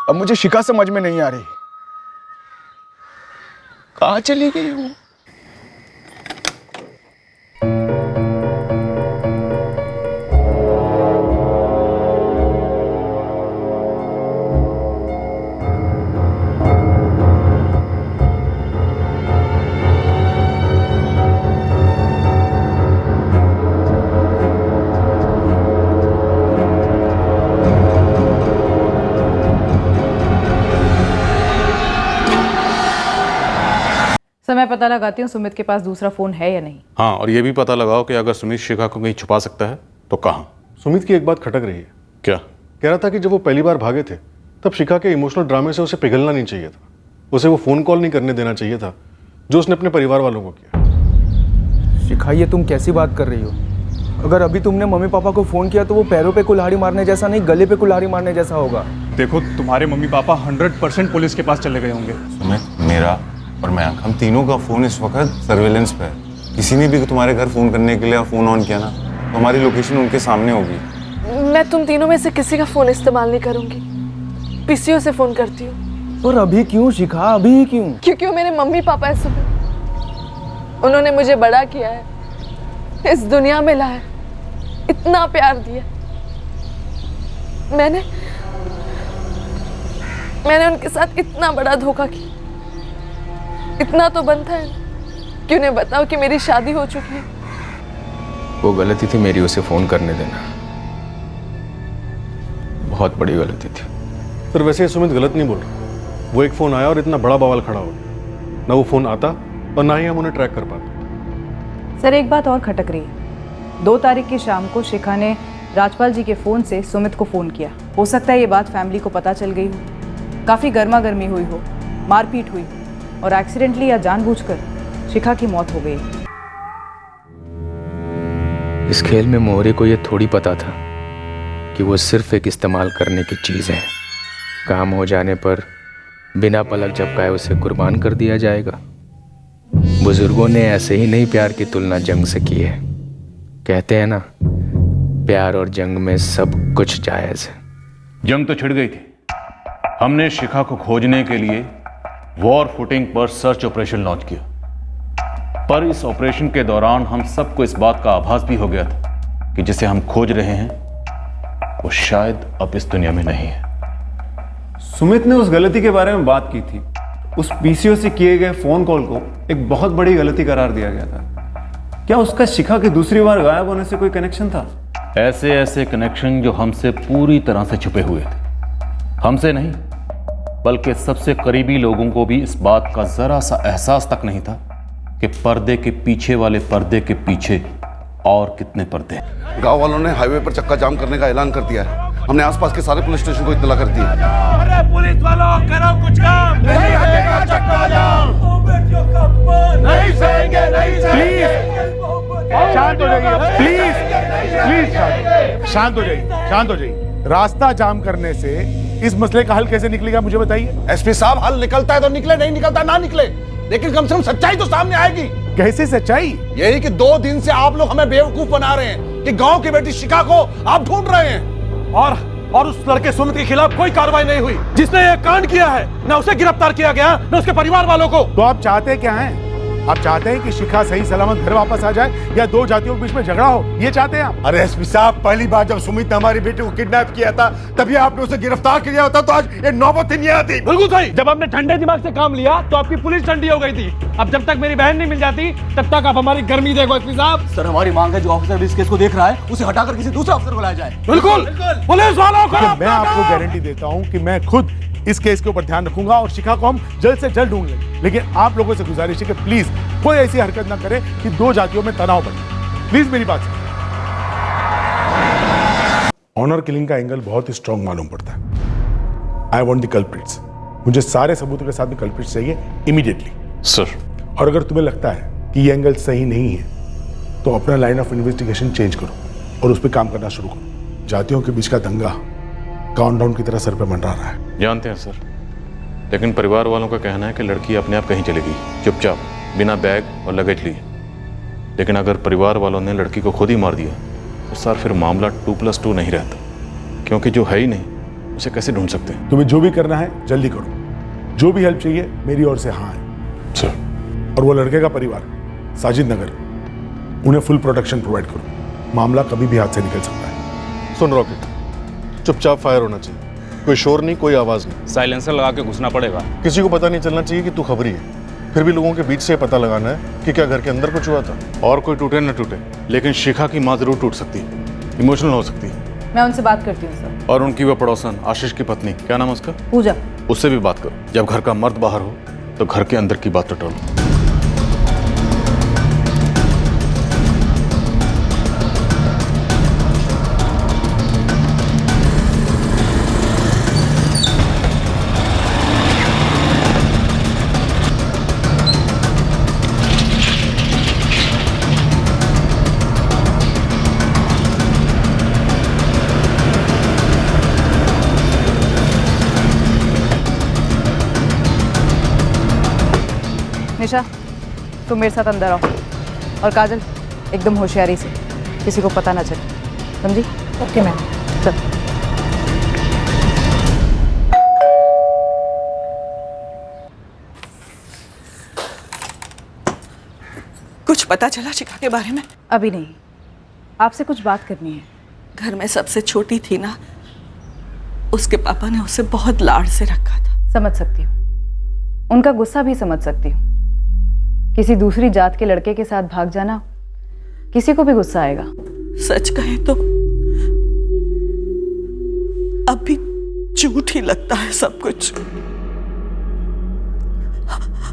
अब मुझे शिखा समझ में नहीं आ रही। कहां चली गई वो? मैं पता लगाती हूँ सुमित के पास दूसरा फोन है या नहीं। हाँ, और ये भी पता लगाओ कि अगर सुमित शिखा को कहीं छुपा सकता है तो कहाँ। सुमित की एक बात खटक रही है। क्या? कह रहा था कि जब वो पहली बार भागे थे तब शिखा के इमोशनल ड्रामे से उसे पिघलना नहीं चाहिए था, उसे वो फोन कॉल नहीं करने देना चाहिए था जो उसने अपने परिवार वालों को किया। शिखा, ये तुम कैसी बात कर रही हो? अगर अभी तुमने मम्मी पापा को फोन किया तो वो पैरों पे कुल्हाड़ी मारने जैसा नहीं, गले पे कुल्हाड़ी मारने जैसा होगा। देखो, तुम्हारे मम्मी पापा 100% पुलिस के पास चले गए होंगे। सुमित, मेरा और मयंक, हम तीनों का फोन इस वक्त सर्वेलेंस पे है। किसी ने भी तुम्हारे घर फोन करने के लिए फोन ऑन किया ना तो हमारी लोकेशन उनके सामने होगी। मैं तुम तीनों में से किसी का फोन इस्तेमाल नहीं करूंगी, पीसीओ से फोन करती हूँ। और अभी क्यों शिखा, अभी क्यों? क्योंकि वो मेरे मम्मी पापा है सुमित। उन्होंने मुझे बड़ा किया है, इस दुनिया में लाया, इतना प्यार दिया। मैंने उनके साथ इतना बड़ा धोखा किया। इतना तो बनता है कि उन्हें बताओ कि मेरी शादी हो चुकी है। वो गलती थी मेरी उसे फोन करने देना, बहुत बड़ी गलती थी। सर, वैसे सुमित गलत नहीं बोल रहा। वो एक फोन आया और इतना बड़ा बवाल खड़ा हो गया, ना वो फोन आता और ना ही हम उन्हें ट्रैक कर पाते। सर, एक बात और खटक रही है। 2 तारीख की शाम को शिखा ने राजपाल जी के फोन से सुमित को फोन किया। हो सकता है ये बात फैमिली को पता चल गई हो। काफ़ी गर्मा गर्मी हुई हो, मारपीट हुई और एक्सीडेंटली या जानबूझकर शिखा की मौत हो गई। इस खेल में मोहरे को यह थोड़ी पता था कि वो सिर्फ एक इस्तेमाल करने की चीज़ है। काम हो जाने पर बिना पलक झपकाए उसे कुर्बान कर दिया जाएगा। बुजुर्गों ने ऐसे ही नहीं प्यार की तुलना जंग से की है। कहते हैं ना, प्यार और जंग में सब कुछ जायज़ है। जंग तो छिड़ गई थी। हमने शिखा को खोजने के लिए वॉर फुटिंग पर सर्च ऑपरेशन लॉन्च किया, पर इस ऑपरेशन के दौरान हम सबको इस बात का आभास भी हो गया था कि जिसे हम खोज रहे हैं वो शायद अब इस दुनिया में नहीं है। सुमित ने उस गलती के बारे में बात की थी। उस पीसीओ से किए गए फोन कॉल को एक बहुत बड़ी गलती करार दिया गया था। क्या उसका शिखा के दूसरी बार गायब होने से कोई कनेक्शन था? ऐसे ऐसे कनेक्शन जो हमसे पूरी तरह से छुपे हुए थे। हमसे नहीं, बल्कि सबसे करीबी लोगों को भी इस बात का जरा सा एहसास तक नहीं था कि पर्दे के पीछे वाले पर्दे के पीछे और कितने पर्दे। गांव वालों ने हाईवे पर चक्का जाम करने का ऐलान कर दिया है। हमने आसपास के सारे पुलिस स्टेशन को इत्तला कर दी है। अरे पुलिस वालों, करो कुछ काम। नहीं हटेगा चक्का जाम। नहीं सहेंगे, नहीं प्लीज शांत हो जाइए, प्लीज शांत हो जाइए, शांत हो जाइए। रास्ता जाम करने से इस मसले का हल कैसे निकलेगा, मुझे बताइए। एसपी साहब, हल निकलता है तो निकले, नहीं निकलता ना निकले, लेकिन कम से कम सच्चाई तो सामने आएगी। कैसी सच्चाई? यही कि 2 दिन से आप लोग हमें बेवकूफ बना रहे हैं कि गांव की बेटी शिखा को आप ढूंढ रहे हैं, और उस लड़के सुमित के खिलाफ कोई कार्रवाई नहीं हुई जिसने ये कांड किया है। न उसे गिरफ्तार किया गया, न उसके परिवार वालों को। तो आप चाहते क्या हैं? आप चाहते हैं कि शिखा सही सलामत घर वापस आ जाए या 2 जातियों के बीच में झगड़ा हो? ये चाहते हैं आप? अरे एसपी साहब, पहली बार जब सुमित ने हमारी बेटी को किडनैप किया था तभी आपने उसे गिरफ्तार किया होता तो आज ये नौबत ही नहीं आती। बिल्कुल सही। जब आपने ठंडे दिमाग से काम लिया तो आपकी पुलिस ठंडी हो गई थी। अब जब तक मेरी बहन नहीं मिल जाती तब तक आप हमारी गर्मी देखो एसपी साहब। सर, हमारी मांग है जो ऑफिसर इस केस को देख रहा है उसे हटाकर किसी दूसरे अफसर को लाया जाए। बिल्कुल। पुलिस वालों को मैं आपको गारंटी देता हूं कि मैं खुद इस केस के ऊपर ध्यान रखूंगा और शिखा को हम जल्द से जल्द ढूंढ लेंगे। लेकिन आप लोगों से गुजारिश है कि प्लीज कोई ऐसी हरकत ना करे कि 2 जातियों में तनाव बने। प्लीज मेरी बात सुनिए। ऑनर किलिंग का एंगल बहुत ही स्ट्रांग मालूम पड़ता है। I want the culprits. मुझे सारे सबूतों के साथ में कल्प्रिट्स चाहिए इमीडिएटली। सर, और अगर तुम्हें लगता है कि ये एंगल सही नहीं है तो अपना लाइन ऑफ इन्वेस्टिगेशन चेंज करो और उस पर काम करना शुरू करो। जातियों के बीच का दंगा काउंटडाउन की तरह सर पे मंडरा रहा है। जानते हैं सर, लेकिन परिवार वालों का कहना है कि लड़की अपने आप कहीं चली गई, चुपचाप, बिना बैग और लगेज लिए। लेकिन अगर परिवार वालों ने लड़की को खुद ही मार दिया तो सर फिर मामला 2+2 नहीं रहता, क्योंकि जो है ही नहीं उसे कैसे ढूंढ सकते हैं। तुम्हें जो भी करना है जल्दी करो। जो भी हेल्प चाहिए मेरी ओर से हाँ है सर। और वो लड़के का परिवार साजिद नगर, उन्हें फुल प्रोटेक्शन प्रोवाइड करो। मामला कभी भी हाथ से निकल सकता है। सुन रॉकेट, चुपचाप फायर होना चाहिए। कोई शोर नहीं, कोई आवाज नहीं। साइलेंसर लगा के घुसना पड़ेगा। किसी को पता नहीं चलना चाहिए कि तू खबरी है। फिर भी लोगों के बीच से पता लगाना है कि क्या घर के अंदर कुछ हुआ था। और कोई टूटे न टूटे, लेकिन शिखा की माँ जरूर टूट सकती है, इमोशनल हो सकती है। मैं उनसे बात करती हूँ सर। और उनकी वो पड़ोसन आशीष की पत्नी, क्या नाम है उसका? पूजा। उससे भी बात करो। जब घर का मर्द बाहर हो तो घर के अंदर की बात टटोलो। निशा, तुम मेरे साथ अंदर आओ। और काजल, एकदम होशियारी से, किसी को पता ना चले, समझी? Okay ma'am. चल। कुछ पता चला शिखा के बारे में? अभी नहीं, आपसे कुछ बात करनी है। घर में सबसे छोटी थी ना, उसके पापा ने उसे बहुत लाड से रखा था। समझ सकती हूँ, उनका गुस्सा भी समझ सकती हूँ। किसी दूसरी जात के लड़के के साथ भाग जाना किसी को भी गुस्सा आएगा। सच कहे तो अब भी झूठ ही लगता है सब कुछ।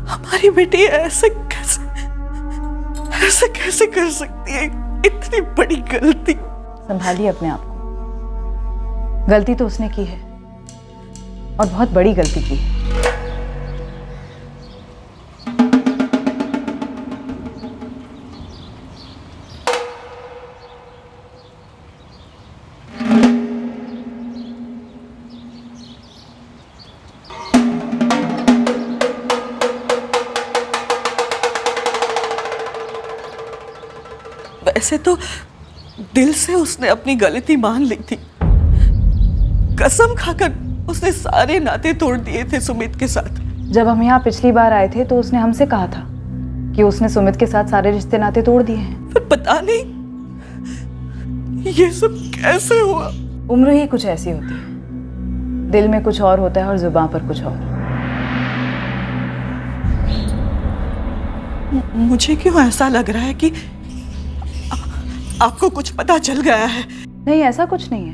हमारी बेटी ऐसे कैसे कर सकती है इतनी बड़ी गलती? संभालिए अपने आप को। गलती तो उसने की है और बहुत बड़ी गलती की है। वैसे तो दिल से उसने अपनी गलती मान ली थी। कसम खाकर उसने सारे नाते तोड़ दिए थे सुमित के साथ। जब हम यहाँ पिछली बार आए थे तो उसने हमसे कहा था कि उसने सुमित के साथ सारे रिश्ते नाते तोड़ दिए हैं। पर पता नहीं ये सब कैसे हुआ। उम्र ही कुछ ऐसी होती है, दिल में कुछ और होता है और जुबान पर कुछ और। मुझे क्यों ऐसा लग रहा है कि आपको कुछ पता चल गया है। नहीं, ऐसा कुछ नहीं है।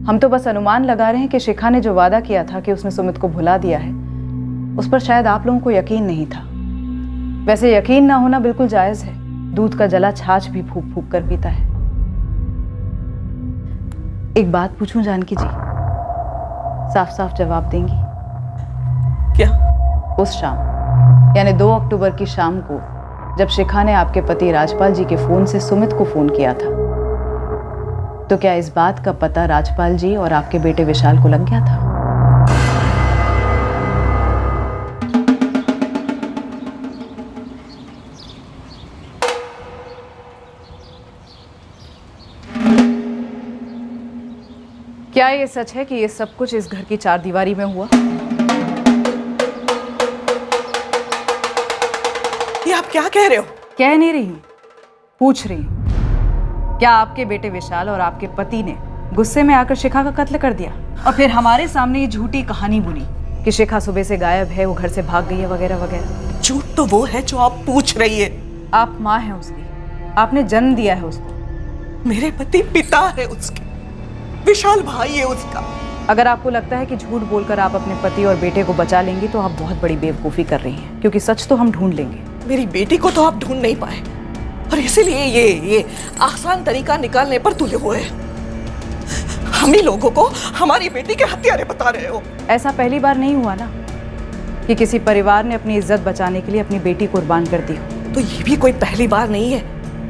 हम तो बस अनुमान लगा रहे हैं कि शिखा ने जो वादा किया था कि उसने सुमित को भुला दिया है, उस पर शायद आप लोगों को यकीन नहीं था। वैसे यकीन ना होना बिल्कुल जायज है। दूध का जला छाछ भी फूंक फूंक कर पीता है। एक बात पूछूं जानकी जी, साफ साफ जवाब देंगी? क्या? उस शाम यानी 2 अक्टूबर की शाम को जब शिखा ने आपके पति राजपाल जी के फोन से सुमित को फोन किया था, तो क्या इस बात का पता राजपाल जी और आपके बेटे विशाल को लग गया था? क्या ये सच है कि ये सब कुछ इस घर की 4 दीवारी में हुआ? ये आप क्या कह रहे हो? कह नहीं रही, पूछ रही। क्या आपके बेटे विशाल और आपके पति ने गुस्से में आकर शिखा का कत्ल कर दिया और फिर हमारे सामने ये झूठी कहानी बुनी कि शिखा सुबह से गायब है, वो घर से भाग गई है वगैरह वगैरह? झूठ तो वो है जो आप पूछ रही है। आप माँ हैं उसकी, आपने जन्म दिया है उसको। मेरे पति पिता है उसके, विशाल भाई है उसका। अगर आपको लगता है कि झूठ बोलकर आप अपने पति और बेटे को बचा लेंगी तो आप बहुत बड़ी बेवकूफ़ी कर रही हैं, क्योंकि सच तो हम ढूंढ लेंगे। मेरी बेटी को तो आप ढूंढ नहीं पाए और इसीलिए ये आसान तरीका निकालने पर तुले हुए हैं। हम ही लोगों को हमारी बेटी के हत्यारे बता रहे हो। ऐसा पहली बार नहीं हुआ ना कि किसी परिवार ने अपनी इज्जत बचाने के लिए अपनी बेटी कुर्बान कर दी हो। तो ये भी कोई पहली बार नहीं है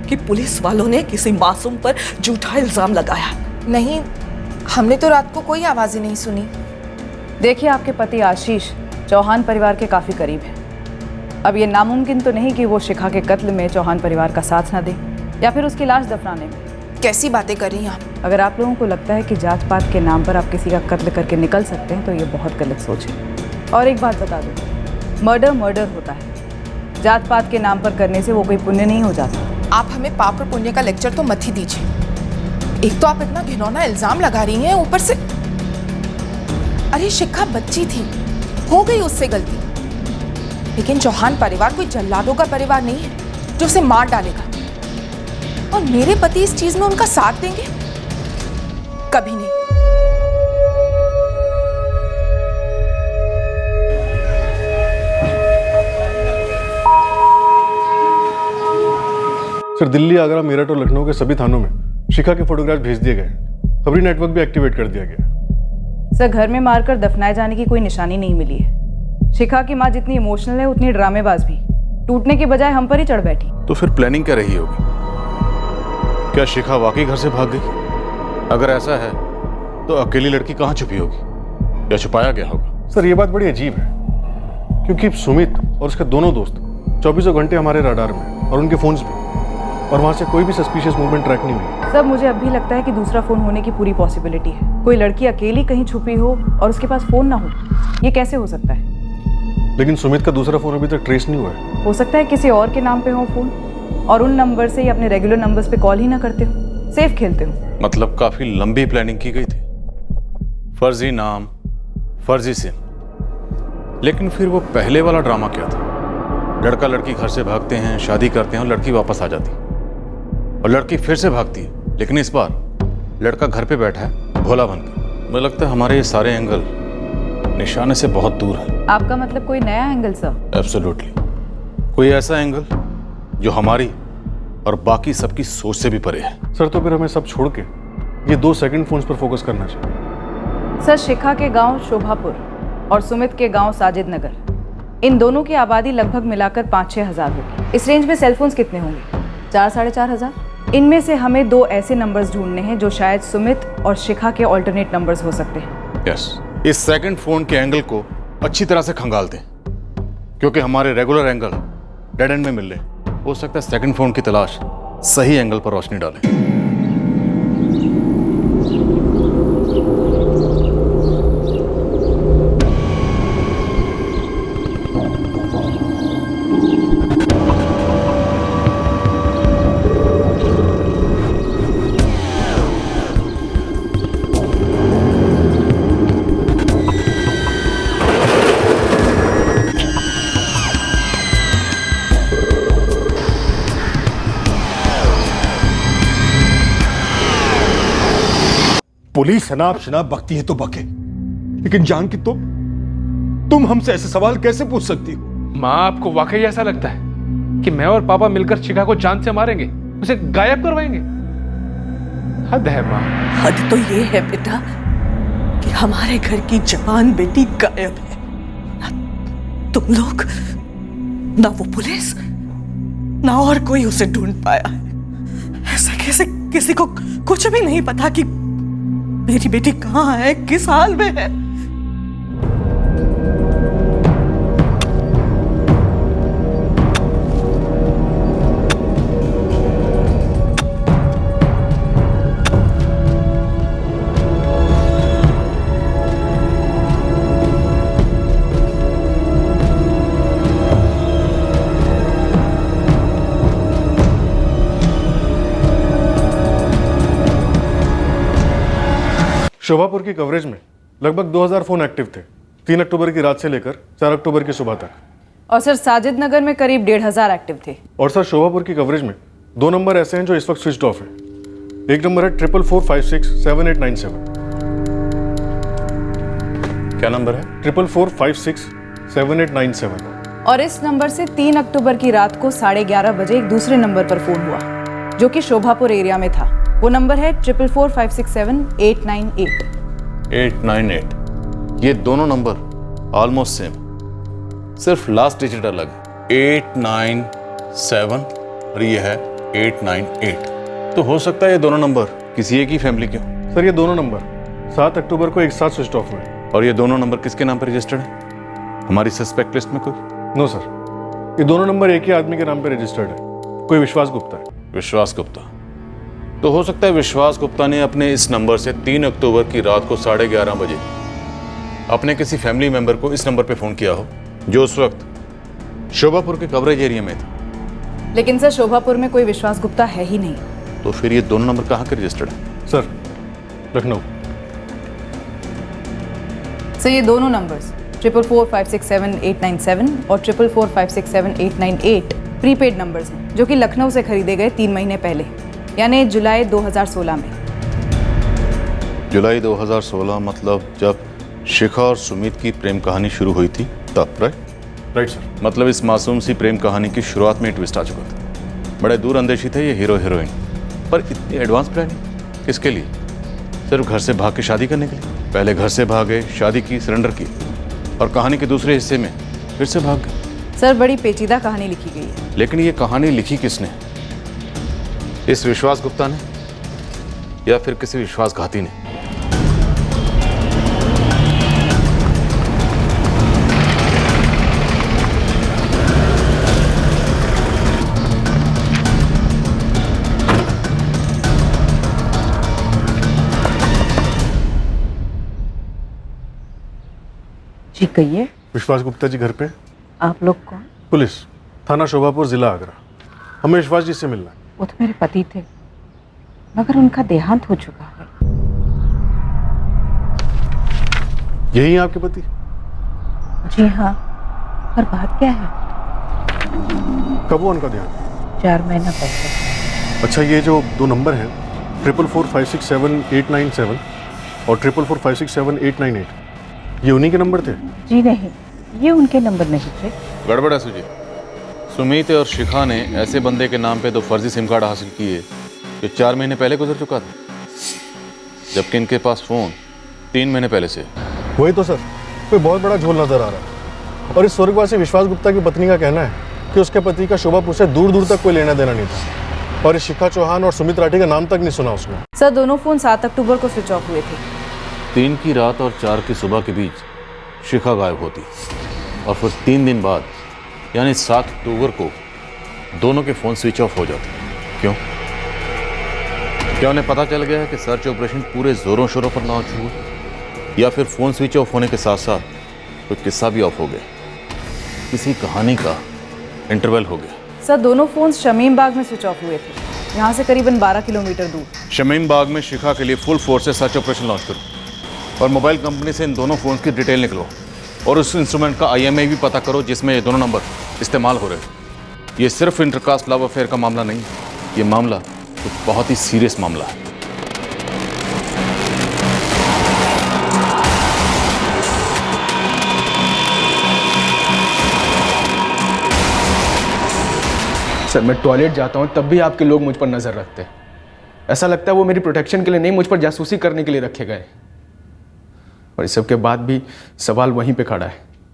कि पुलिस वालों ने किसी मासूम पर झूठा इल्जाम लगाया। नहीं, हमने तो रात को कोई आवाज ही नहीं सुनी। देखिए, आपके पति आशीष चौहान परिवार के काफी करीब है। अब ये नामुमकिन तो नहीं कि वो शिखा के कत्ल में चौहान परिवार का साथ ना दे या फिर उसकी लाश दफनाने में। कैसी बातें कर रही हैं आप? अगर आप लोगों को लगता है कि जात पात के नाम पर आप किसी का कत्ल करके निकल सकते हैं तो ये बहुत गलत सोच है। और एक बात बता दूं, मर्डर होता है, जात पात के नाम पर करने से वो कोई पुण्य नहीं हो जाता। आप हमें पाप और पुण्य का लेक्चर तो मत ही दीजिए। एक तो आप इतना घिनौना इल्जाम लगा रही हैं, ऊपर से अरे शिखा बच्ची थी, हो गई उससे गलती। लेकिन चौहान परिवार कोई जल्लादों का परिवार नहीं है जो उसे मार डालेगा। और मेरे पति इस चीज में उनका साथ देंगे? कभी नहीं। सर, दिल्ली, आगरा, मेरठ और लखनऊ के सभी थानों में शिखा के फोटोग्राफ भेज दिए गए। खबरी नेटवर्क भी एक्टिवेट कर दिया गया। सर, घर में मारकर दफनाए जाने की कोई निशानी नहीं मिली है। शिखा की माँ जितनी इमोशनल है उतनी ड्रामेबाज भी। टूटने की बजाय हम पर ही चढ़ बैठी। तो फिर प्लानिंग क्या रही होगी? क्या शिखा वाकई घर से भाग गई? अगर ऐसा है तो अकेली लड़की कहाँ छुपी होगी या छुपाया गया होगा? सर, ये बात बड़ी अजीब है क्योंकि सुमित और उसके दोनों दोस्त 24 घंटे हमारे रडार में और उनके फोन्स भी, और वहां से कोई भी सस्पिशियस मूवमेंट ट्रैक नहीं हुई। सर, मुझे अब भी लगता है कि दूसरा फोन होने की पूरी पॉसिबिलिटी है। कोई लड़की अकेली कहीं छुपी हो और उसके पास फोन ना हो, ये कैसे हो सकता है? लेकिन सुमित का दूसरा फोन अभी तक ट्रेस नहीं हुआ है। हो सकता है किसी और के नाम पे हो फोन और उन नंबर से या अपने रेगुलर नंबर्स पे कॉल ही ना करते हो, सेफ खेलते हो। मतलब काफी लंबी प्लानिंग की गई थी। फर्जी नाम, फर्जी सिम। लेकिन फिर वो पहले वाला ड्रामा क्या था? लड़का लड़की घर से भागते हैं, शादी करते हैं और लड़की वापस आ जाती है और लड़की फिर से भागती है, लेकिन इस बार लड़का घर पे बैठा है भोला बनकर। मुझे लगता है हमारे ये सारे एंगल निशाने से बहुत दूर है। आपका मतलब कोई नया एंगल सर? एब्सोल्युटली, कोई ऐसा एंगल जो हमारी और बाकी सबकी सोच से भी परे है। सर, तो फिर हमें सब छोड़ के ये 2 सेकंड फोन्स पर फोकस करना चाहिए। सर, शिखा के गांव शोभापुर और सुमित के गांव साजिद नगर, इन दोनों की आबादी लगभग मिलाकर 5-6 हज़ार होगी। इस रेंज में सेलफोन्स कितने होंगे? 4-4.5 हज़ार। इनमें से हमें 2 ऐसे नंबर्स ढूंढने हैं जो शायद सुमित और शिखा के ऑल्टरनेट नंबर्स हो सकते हैं। यस, इस सेकंड फोन के एंगल को अच्छी तरह से खंगाल दें, क्योंकि हमारे रेगुलर एंगल डेड एंड में मिल रहे। हो सकता है सेकंड फोन की तलाश सही एंगल पर रोशनी डालें। पुलिस शनाब शनाब बकती है तो बके, लेकिन जान की तुम हमसे ऐसे सवाल कैसे पूछ सकती हो? माँ, आपको वाकई ऐसा लगता है कि मैं और पापा मिलकर शिखा को जान से मारेंगे, उसे गायब करवाएंगे? हद है माँ। हद तो ये है बेटा कि हमारे घर की जवान बेटी गायब है। तुम लोग, ना वो पुलिस, ना और कोई उसे ढूंढ पाया है। ऐसे कैसे किसी को कुछ भी नहीं पता कि मेरी बेटी कहाँ है, किस हाल में है? शोभापुर की कवरेज में लगभग 2000 फोन एक्टिव थे 3 अक्टूबर की रात से लेकर 4 अक्टूबर की सुबह तक। और सर, साजिद नगर में करीब 1500 एक्टिव थे। और सर, शोभापुर की कवरेज में 2 नंबर ऐसे हैं जो इस वक्त स्विच ऑफ है। एक नंबर है 444567897। क्या नंबर है? 444567897। और इस नंबर से 3 अक्टूबर की रात को 11:30 बजे एक दूसरे नंबर पर फोन हुआ जो कि शोभापुर एरिया में था। वो नंबर है 444567898। 898। ये दोनों नंबर ऑलमोस्ट सेम, सिर्फ लास्ट डिजिट अलग है। 897 और ये है 898। तो हो सकता है ये दोनों नंबर किसी एक ही फैमिली के हो। सर, ये दोनों नंबर 7 अक्टूबर को एक साथ स्विच ऑफ हुए। और ये दोनों नंबर किसके नाम पर रजिस्टर्ड है? हमारी सस्पेक्ट लिस्ट में कोई? नो सर, ये दोनों नंबर एक ही आदमी के नाम पर रजिस्टर्ड है। कोई विश्वास गुप्ता है। विश्वास गुप्ता? तो हो सकता है विश्वास गुप्ता ने अपने इस नंबर से 3 अक्टूबर की रात को 11:30 बजे अपने किसी फैमिली मेंबर को इस नंबर पे फोन किया हो जो उस वक्त शोभापुर के कवरेज एरिया में था। लेकिन सर, शोभापुर में कोई विश्वास गुप्ता है ही नहीं। तो फिर ये दोनों नंबर कहाँ के रजिस्टर्ड है? सर, लखनऊ। सर, ये दोनों नंबर्स 444567897 और 444567898 प्रीपेड नंबर्स हैं जो कि लखनऊ से खरीदे गए 3 महीने पहले, यानी जुलाई 2016 में। जुलाई 2016 मतलब जब शिखा और सुमित की प्रेम कहानी शुरू हुई थी तब, राइट? Right sir. मतलब इस मासूम सी प्रेम कहानी की शुरुआत में ट्विस्ट आ चुका था। बड़े दूरअंदेशी थे ये हीरो हीरोइन, पर इतनी एडवांस प्लानिंग किसके लिए? सिर्फ घर से भाग के शादी करने के लिए? पहले घर से भागे, शादी की, सरेंडर की, और कहानी के दूसरे हिस्से में फिर से भाग गए। सर, बड़ी पेचीदा कहानी लिखी गई है। लेकिन ये कहानी लिखी किसने? इस विश्वास गुप्ता ने या फिर किसी विश्वासघाती ने? जी कहिए। विश्वास गुप्ता जी घर पे? आप लोग कौन? पुलिस, थाना शोभापुर, जिला आगरा। हमें विश्वास जी से मिलना है। वो तो मेरे पति थे, मगर उनका देहांत हो चुका है। यही है आपके पति? जी हाँ, पर बात क्या है? कब हुआ उनका देहांत? 4 महीना पहले। अच्छा, ये जो 2 नंबर हैं 444567897 और 444567898, ये उन्हीं के नंबर थे? जी नहीं, ये उनके नंबर नहीं थे। गड़बड़ है सुजी। सुमित और शिखा ने ऐसे बंदे के नाम पे 2 फर्जी सिम कार्ड हासिल किए जो 4 महीने पहले गुजर चुका था, जबकि इनके पास फोन 3 महीने पहले से। वही तो सर, कोई बहुत बड़ा झोल नजर आ रहा है। और इस स्वर्गवासी विश्वास गुप्ता की पत्नी का कहना है कि उसके पति का शोभापुर से दूर दूर तक कोई लेना देना नहीं था, और इस शिखा चौहान और सुमित राठी का नाम तक नहीं सुना उसने। सर दोनों फोन 7 अक्टूबर को स्विच ऑफ हुए थे। 3 की रात और 4 की सुबह के बीच शिखा गायब होती और फिर 3 दिन बाद यानी 7 अक्टूबर को दोनों के फोन स्विच ऑफ हो जाते। क्यों? क्या उन्हें पता चल गया है कि सर्च ऑपरेशन पूरे जोरों शोरों पर लॉन्च हुआ, या फिर फोन स्विच ऑफ होने के साथ साथ कोई किस्सा भी ऑफ हो गया, किसी कहानी का इंटरवल हो गया? सर दोनों फोन शमीम बाग में स्विच ऑफ हुए थे, यहाँ से करीबन 12 किलोमीटर दूर। शमीम बाग में शिखा के लिए फुल फोर्स से सर्च ऑपरेशन लॉन्च करो और मोबाइल कंपनी से इन दोनों फोन की डिटेल निकलो और उस इंस्ट्रूमेंट का IMEI भी पता करो जिसमें ये दोनों नंबर इस्तेमाल हो रहे हैं। ये सिर्फ इंटरकास्ट लव अफेयर का मामला नहीं, ये मामला तो बहुत ही सीरियस मामला है। सर मैं टॉयलेट जाता हूँ तब भी आपके लोग मुझ पर नजर रखते हैं। ऐसा लगता है वो मेरी प्रोटेक्शन के लिए नहीं, मुझ पर जासूसी करने के लिए रखे गए। और इस सब के बाद भी सवाल वहीं पे खड़ा है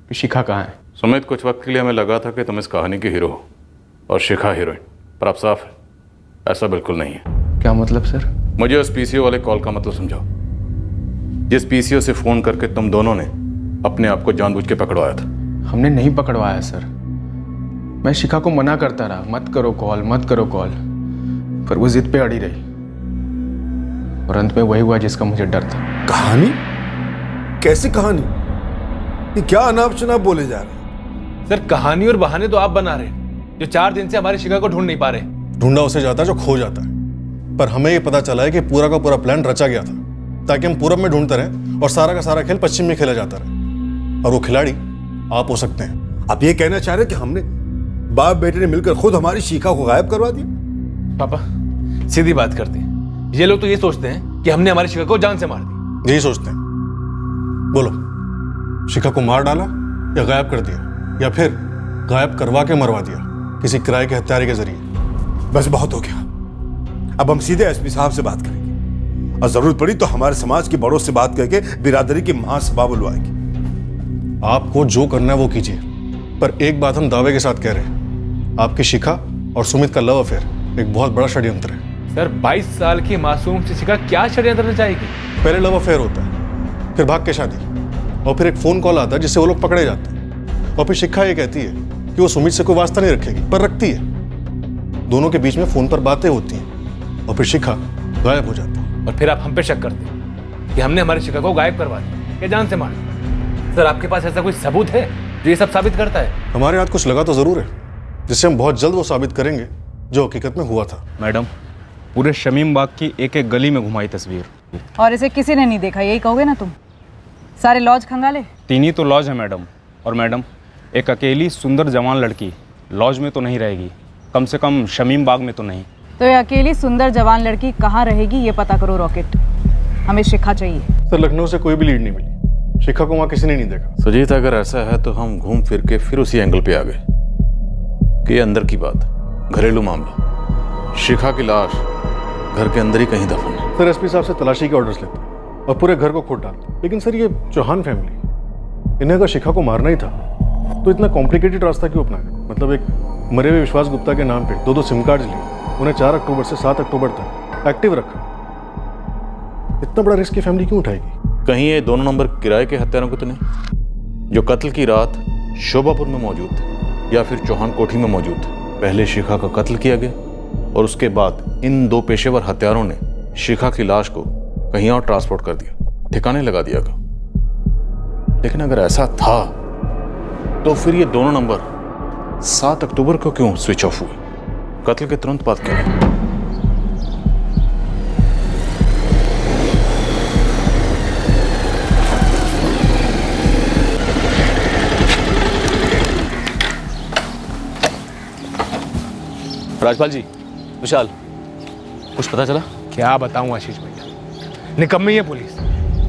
कि शिखा कहाँ है। सुमित, कुछ वक्त के लिए हमें लगा था कि तुम इस कहानी के हीरो हो और शिखा हीरोइन, पर अब साफ है ऐसा बिल्कुल नहीं है। क्या मतलब सर? मुझे उस PCO वाले कॉल का मतलब समझाओ, जिस PCO से फोन करके तुम दोनों ने अपने आप को जानबूझ के पकड़वाया था। हमने नहीं पकड़वाया सर, मैं शिखा को मना करता रहा, मत करो कॉल मत करो कॉल, पर वो जिद पे अड़ी रही और अंत में वही हुआ जिसका मुझे डर था। कहानी? कैसी कहानी? ये क्या अनाप शनाप बोले जा रहे हैं? सर कहानी और बहाने तो आप बना रहे हैं, जो 4 दिन से हमारी शिखा को ढूंढ नहीं पा रहे। ढूंढा उसे जाता है जो खो जाता है, पर हमें ये पता चला है कि पूरा का पूरा प्लान रचा गया था ताकि हम पूरब में ढूंढते रहें और सारा का सारा खेल पश्चिम में खेला जाता रहे, और वो खिलाड़ी आप हो सकते हैं। आप ये कहना चाह रहे हैं कि हमने बाप बेटे ने मिलकर खुद हमारी शिखा को गायब करवा दिया? पापा सीधी बात करते हैं, ये लोग तो ये सोचते हैं कि हमने हमारी शिखा को जान से मार दी। यही सोचते हैं। बोलो, शिखा को मार डाला या गायब कर दिया, या फिर गायब करवा के मरवा दिया किसी किराए के हत्यारे के जरिए? बस बहुत हो गया, अब हम सीधे SP साहब से बात करेंगे और जरूरत पड़ी तो हमारे समाज के बड़ों से बात करके बिरादरी की महासभा बुलवाएंगे। आपको जो करना है वो कीजिए, पर एक बात हम दावे के साथ कह रहे हैं, आपकी शिखा और सुमित का लव अफेयर एक बहुत बड़ा षड्यंत्र है। सर 22 साल की मासूम से शिखा क्या षड्यंत्र रचाएगी? पहले लव अफेयर होता है, फिर भाग के शादी, और फिर एक फोन कॉल आता है जिससे वो लोग पकड़े जाते हैं, और फिर शिखा ये कहती है कि वो सुमित से कोई वास्ता नहीं रखेगी, पर रखती है। दोनों के बीच में फोन पर बातें होती हैं और फिर शिखा गायब हो जाती है। और फिर आप हम पे शक करते हैं कि हमने हमारी शिखा को गायब करवा दिया या जान से मार दिया। सर आपके पास ऐसा कोई सबूत है जो ये सब साबित करता है? हमारे हाथ कुछ लगा तो जरूर है, जिससे हम बहुत जल्द वो साबित करेंगे जो हकीकत में हुआ था। मैडम, पूरे शमीम बाग की एक एक गली में घुमाई तस्वीर, और इसे किसी ने नहीं देखा, यही कहोगे ना तुम? सारे लॉज खंगाले? 3 ही तो लॉज है मैडम। और मैडम, एक अकेली सुंदर जवान लड़की लॉज में तो नहीं रहेगी, कम से कम शमीम बाग में तो नहीं। तो ये अकेली सुंदर जवान लड़की कहाँ रहेगी ये पता करो रॉकेट, हमें शिखा चाहिए। सर लखनऊ से कोई भी लीड नहीं मिली, शिखा को वहाँ किसी ने नहीं देखा। सुजीत, अगर ऐसा है तो हम घूम फिर के फिर उसी एंगल पे आ गए कि ये अंदर की बात, घरेलू मामला, शिखा की लाश घर के अंदर ही कहीं दफन है। सर SP साहब से तलाशी के ऑर्डर्स लेते और पूरे घर को खोद डालते, लेकिन सर ये चौहान फैमिली, इन्हें अगर शिखा को मारना ही था तो इतना कॉम्प्लिकेटेड रास्ता क्यों अपनाया? मतलब एक मरे हुए विश्वास गुप्ता के नाम पे 2 सिम कार्ड लिए, उन्हें 4 अक्टूबर से 7 अक्टूबर तक एक्टिव रखा। इतना बड़ा रिस्क की फैमिली क्यों उठाएगी? कहीं ये दोनों नंबर किराए के हत्यारों को तो नहीं, जो कत्ल की रात शोभापुर में मौजूद थे या फिर चौहान कोठी में मौजूद थे। पहले शिखा का कत्ल किया गया और उसके बाद इन 2 पेशेवर हत्यारों ने शिखा की लाश को कहीं और ट्रांसपोर्ट कर दिया, ठिकाने लगा दिया गया। लेकिन अगर ऐसा था तो फिर ये दोनों नंबर 7 अक्टूबर को क्यों स्विच ऑफ हुए? कत्ल के तुरंत बाद क्या? राजपाल जी, विशाल, कुछ पता चला? क्या बताऊं आशीष भैया, निकम्मी है पुलिस,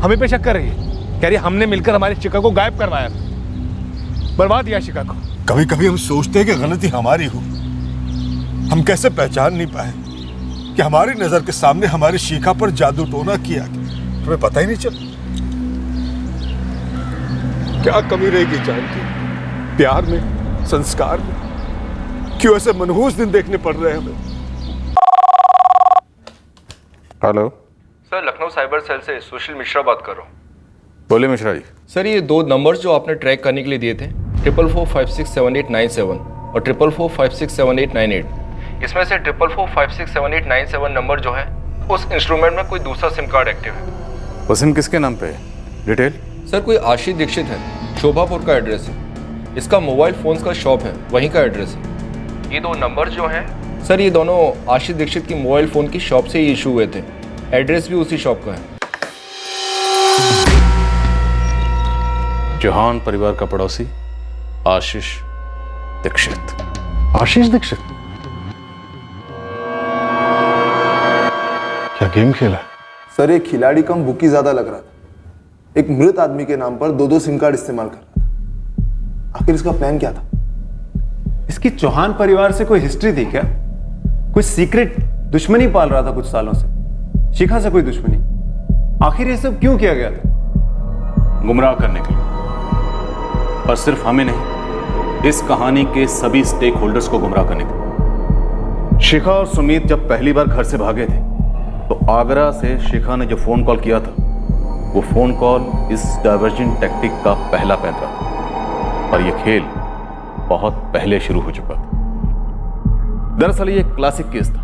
हमें पे शक कर रही है, कह रही है हमने मिलकर हमारी शिखा को गायब करवाया, बर्बाद किया शिखा को। कभी कभी हम सोचते हैं कि गलती हमारी हो, हम कैसे पहचान नहीं पाए कि हमारी नजर के सामने हमारी शिखा पर जादू टोना किया, तुम्हें पता ही नहीं चला। क्या कमी रहेगी जान की? प्यार में, संस्कार में? क्यों ऐसे मनहूस दिन देखने पड़ रहे हैं हमें? Hello sir, Lucknow cyber cell से सुशील मिश्रा बात कर रहा हूँ। बोले मिश्रा जी। सर, ये 2 नंबर्स जो आपने ट्रैक करने के लिए दिए थे 44456789 और 44456789, इसमें से 44456789 नंबर जो है उस इंस्ट्रूमेंट में कोई दूसरा सिम कार्ड एक्टिव है। वो सिम किसके नाम पे है? डिटेल? सर, कोई आशीष दीक्षित है, शोभापुर का एड्रेस है। इसका मोबाइल फोन्स का शॉप है, वहीं का एड्रेस है। ये 2 नंबर जो हैं सर, ये दोनों आशीष दीक्षित की मोबाइल फ़ोन की शॉप से ही इशू हुए थे। एड्रेस भी उसी शॉप का है। चौहान परिवार का पड़ोसी आशीष दीक्षित। आशीष दीक्षित? क्या गेम खेला है? सर, एक खिलाड़ी कम बुकी ज्यादा लग रहा था। एक मृत आदमी के नाम पर 2 सिम कार्ड इस्तेमाल कर रहा था। आखिर इसका प्लान क्या था? इसकी चौहान परिवार से कोई हिस्ट्री थी क्या? कुछ सीक्रेट दुश्मनी पाल रहा था कुछ सालों से? शिखा से कोई दुश्मनी? आखिर ये सब क्यों किया गया था? गुमराह करने के लिए, और सिर्फ हमें नहीं, इस कहानी के सभी स्टेक होल्डर्स को गुमराह करने के लिए। शिखा और सुमित जब पहली बार घर से भागे थे तो आगरा से शिखा ने जो फोन कॉल किया था वो फोन कॉल इस डाइवर्जन टैक्टिक का पहला पैंतरा था, और यह खेल बहुत पहले शुरू हो चुका था। दरअसल ये एक क्लासिक केस था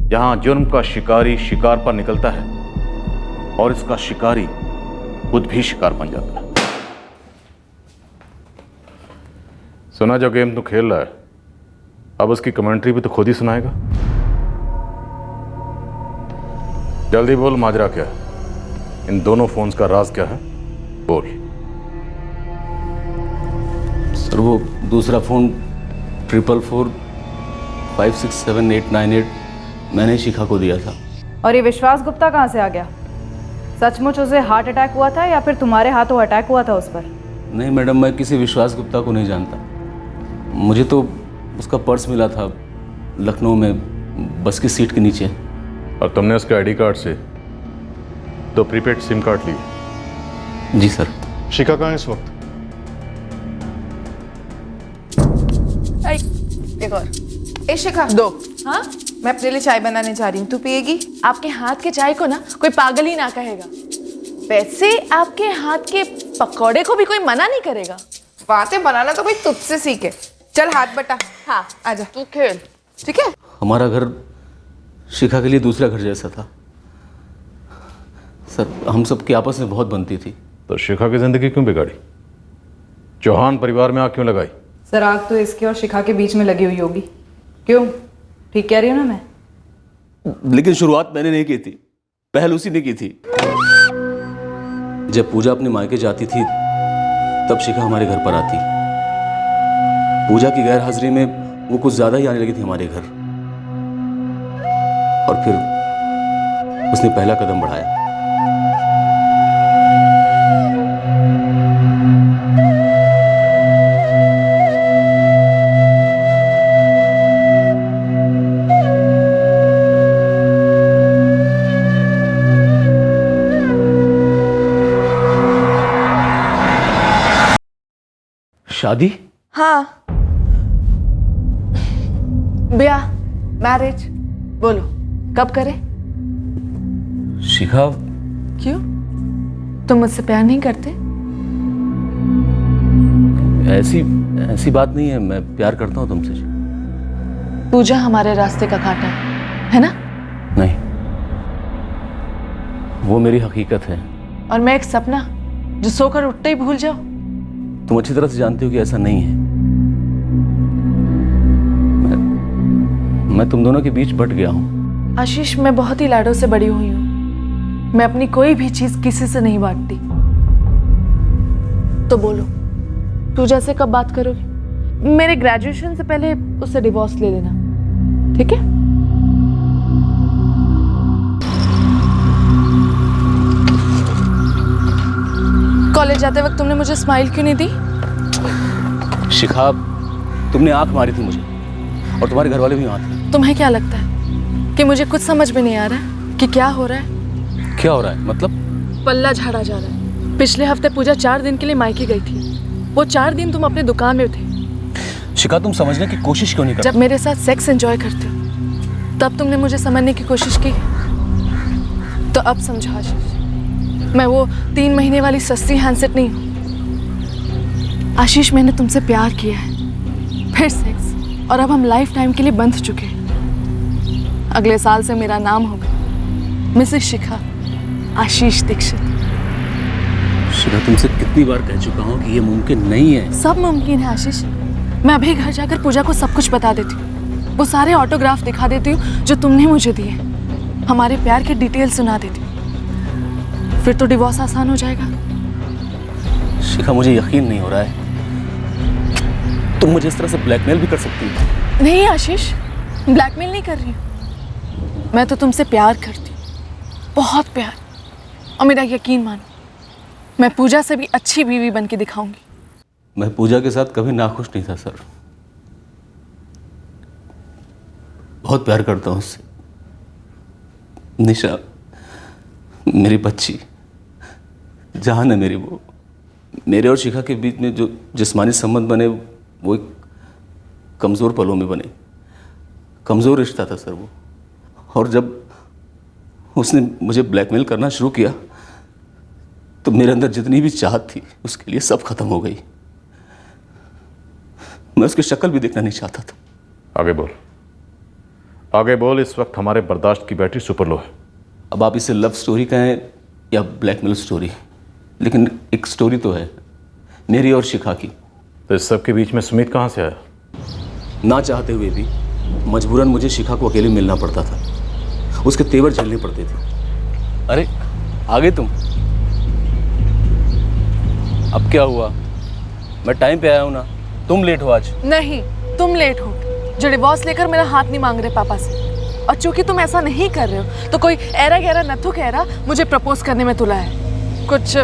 जहां जुर्म का शिकारी शिकार पर निकलता है और इसका शिकारी खुद भी शिकार बन जाता है। सुना जो गेम तू खेल रहा है, अब उसकी कमेंट्री भी तो खुद ही सुनाएगा। जल्दी बोल, माजरा क्या है? इन दोनों फोन्स का राज क्या है? बोल। सर, वो दूसरा फ़ोन 44456789 मैंने शिखा को दिया था। और ये विश्वास गुप्ता कहाँ से आ गया? सचमुच उसे हार्ट अटैक हुआ था या फिर तुम्हारे हाथों अटैक हुआ था उस पर? नहीं मैडम, मैं किसी विश्वास गुप्ता को नहीं जानता। मुझे तो उसका पर्स मिला था लखनऊ में, बस की सीट के नीचे। और तुमने उसके आईडी कार्ड से 2 प्रीपेड सिम कार्ड लिए? जी सर। शिखा कहाँ है इस वक्त? एक और। ए शिखा, 2। हाँ, मैं अपने लिए चाय बनाने जा रही हूँ, तू पिएगी? आपके हाथ के चाय को ना कोई पागल ही ना कहेगा। वैसे आपके हाथ के पकौड़े को भी कोई मना नहीं करेगा। बातें बनाना तो कोई तुझसे सीखे। चल हाथ बटा। हाँ, आजा तू खेल, ठीक है? हमारा घर शिखा के लिए दूसरा घर जैसा था सर। हम सब की आपस में बहुत बनती थी। तो शिखा की जिंदगी क्यों बिगाड़ी? चौहान परिवार में आग क्यों लगाई? सर, आग तो इसके और शिखा के बीच में लगी हुई होगी। क्यों, ठीक कह रही हूँ ना मैं? लेकिन शुरुआत मैंने नहीं की थी, पहल उसी ने की थी। जब पूजा अपने मायके जाती थी तब शिखा हमारे घर पर आती। पूजा की गैर हाजिरी में वो कुछ ज्यादा ही आने लगी थी हमारे घर, और फिर उसने पहला कदम बढ़ाया। शादी? हाँ, ब्याह, मैरिज। बोलो कब करें? शिखा, क्यों, तुम मुझसे प्यार नहीं करते? ऐसी बात नहीं है, मैं प्यार करता हूँ तुमसे। पूजा हमारे रास्ते का कांटा है ना? नहीं, वो मेरी हकीकत है। और मैं एक सपना जो सोकर उठते ही भूल जाओ। तुम अच्छी तरह से जानती हो कि ऐसा नहीं है। मैं तुम दोनों के बीच बट गया हूं। आशीष, मैं बहुत ही लाडों से बड़ी हुई हूँ। मैं अपनी कोई भी चीज किसी से नहीं बांटती। तो बोलो, पूजा से कब बात करोगी? मेरे ग्रेजुएशन से पहले उससे डिवोर्स ले लेना, ठीक है? कॉलेज जाते वक्त तुमने मुझे स्माइल क्यों नहीं दी? शिखा, तुमने आंख मारी थी मुझे, और तुम्हारे घर वाले भी वहां थे। तुम्हें क्या लगता है कि मुझे कुछ समझ में नहीं आ रहा है कि क्या हो रहा है? क्या हो रहा है मतलब? पल्ला झाड़ा जा रहा है। पिछले हफ्ते पूजा 4 दिन के लिए मायके गई थी। वो 4 दिन तुम अपने दुकान में थे। शिखा, तुम समझने की कोशिश क्यों नहीं करती? जब मेरे साथ सेक्स एंजॉय करते हो तब तुमने मुझे समझने की कोशिश की, तो अब समझो आशीष, मैं वो 3 महीने वाली सस्ती हैंडसेट नहीं हूँ। आशीष, मैंने तुमसे प्यार किया है, फिर सेक्स, और अब हम लाइफ टाइम के लिए बंध चुके हैं। अगले साल से मेरा नाम होगा मिसेस शिखा आशीष दीक्षित। शिखा, तुमसे कितनी बार कह चुका हूँ कि ये मुमकिन नहीं है। सब मुमकिन है आशीष। मैं अभी घर जाकर पूजा को सब कुछ बता देती हूँ। वो सारे ऑटोग्राफ दिखा देती हूँ जो तुमने मुझे दिए। हमारे प्यार के डिटेल सुना देती हूँ। फिर तो डिवोर्स आसान हो जाएगा। शिखा, मुझे यकीन नहीं हो रहा है तुम मुझे इस तरह से ब्लैकमेल भी कर सकती हो। नहीं आशीष, ब्लैकमेल नहीं कर रही हूँ। मैं तो तुमसे प्यार करती हूँ, बहुत प्यार। और मेरा यकीन मानो, मैं पूजा से भी अच्छी बीवी बन के दिखाऊंगी। मैं पूजा के साथ कभी नाखुश नहीं था सर। बहुत प्यार करता हूँ उससे। निशा मेरी बच्ची, जान है मेरी। वो मेरे और शिखा के बीच में जो जिस्मानी संबंध बने वो एक कमज़ोर पलों में बने। कमज़ोर रिश्ता था सर वो। और जब उसने मुझे ब्लैकमेल करना शुरू किया तो मेरे अंदर जितनी भी चाहत थी उसके लिए सब खत्म हो गई। मैं उसकी शक्ल भी देखना नहीं चाहता था। आगे बोल, आगे बोल। इस वक्त हमारे बर्दाश्त की बैटरी सुपर लो है। अब आप इसे लव स्टोरी कहें या ब्लैकमेल स्टोरी, लेकिन एक स्टोरी तो है मेरी और शिखा की। तो इस सब के बीच में सुमित कहाँ से आया? ना चाहते हुए भी मजबूरन मुझे शिखा को अकेले मिलना पड़ता था। उसके तेवर झेलने पड़ते थे। अरे आगे तुम। अब क्या हुआ? मैं टाइम पे आया हूं ना, तुम लेट हो आज। नहीं, तुम लेट हो। जो डिवोर्स लेकर मेरा हाथ नहीं मांग रहे पापा से, और चूंकि तुम ऐसा नहीं कर रहे हो तो कोई ऐरा गहरा नथु कहरा मुझे प्रपोज करने में तुला है। कुछ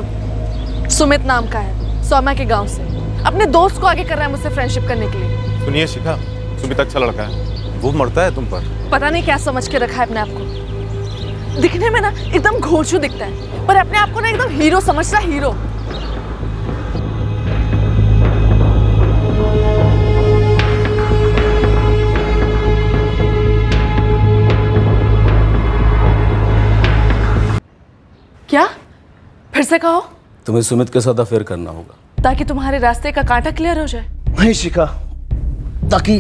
सुमित नाम का है, सोमा के गांव से। अपने दोस्त को आगे कर रहा है मुझसे फ्रेंडशिप करने के लिए। सुनिए शिखा, सुमित अच्छा लड़का है, वो मरता है तुम पर। पता नहीं क्या समझ के रखा है अपने आप को। दिखने में ना एकदम घोड़चू दिखता है, पर अपने आप को ना एकदम हीरो समझता है, हीरो। क्या? फिर से कहो। तुम्हें सुमित के साथ अफेयर करना होगा ताकि तुम्हारे रास्ते का कांटा क्लियर हो जाए। नहीं शिखा, ताकि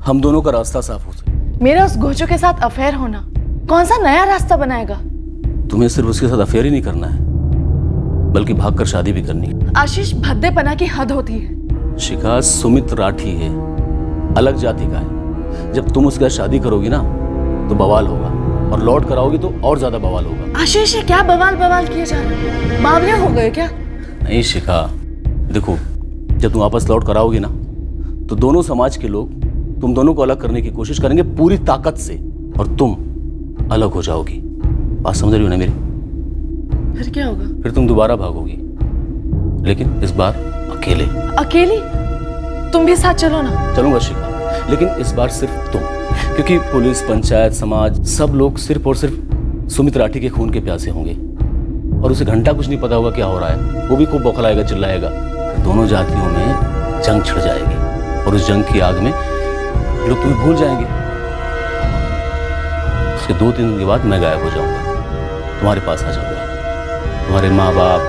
हम दोनों का रास्ता साफ हो सके। मेरा उस घोचू के साथ अफेयर होना कौन सा नया रास्ता बनाएगा? तुम्हें सिर्फ उसके साथ अफेयर ही नहीं करना है, बल्कि भागकर शादी भी करनी है। आशीष, भद्देपना की हद होती है। शिखा, सुमित राठी है, अलग जाति का है। जब तुम उसके साथ शादी करोगी ना तो बवाल होगा, और लौट कर आओगी तो और ज्यादा बवाल होगा। आशीष, ये क्या बवाल किए जा रहे हो? बावले हो गए क्या? नहीं शिखा, देखो, जब तुम वापस लौट कर आओगी ना तो दोनों समाज के लोग तुम दोनों को अलग करने की कोशिश करेंगे पूरी ताकत से, और तुम अलग हो जाओगी। बात समझ रही हो ना मेरी? फिर क्या होगा? फिर तुम दोबारा भागोगी, लेकिन इस बार अकेले। अकेली? तुम भी साथ चलो ना। चलूंगा शिखा, लेकिन इस बार सिर्फ तुम, क्योंकि पुलिस, पंचायत, समाज, सब लोग सिर्फ और सिर्फ सुमित राठी के खून के प्यासे होंगे, और उसे घंटा कुछ नहीं पता होगा क्या हो रहा है। वो भी खूब बौखलाएगा, चिल्लाएगा। दोनों जातियों में जंग छिड़ जाएगी, और उस जंग की आग में लोग तुम्हें भूल जाएंगे। उसके 2-3 दिन के बाद मैं गायब हो जाऊंगा, तुम्हारे पास आ जाऊंगा। तुम्हारे माँ बाप,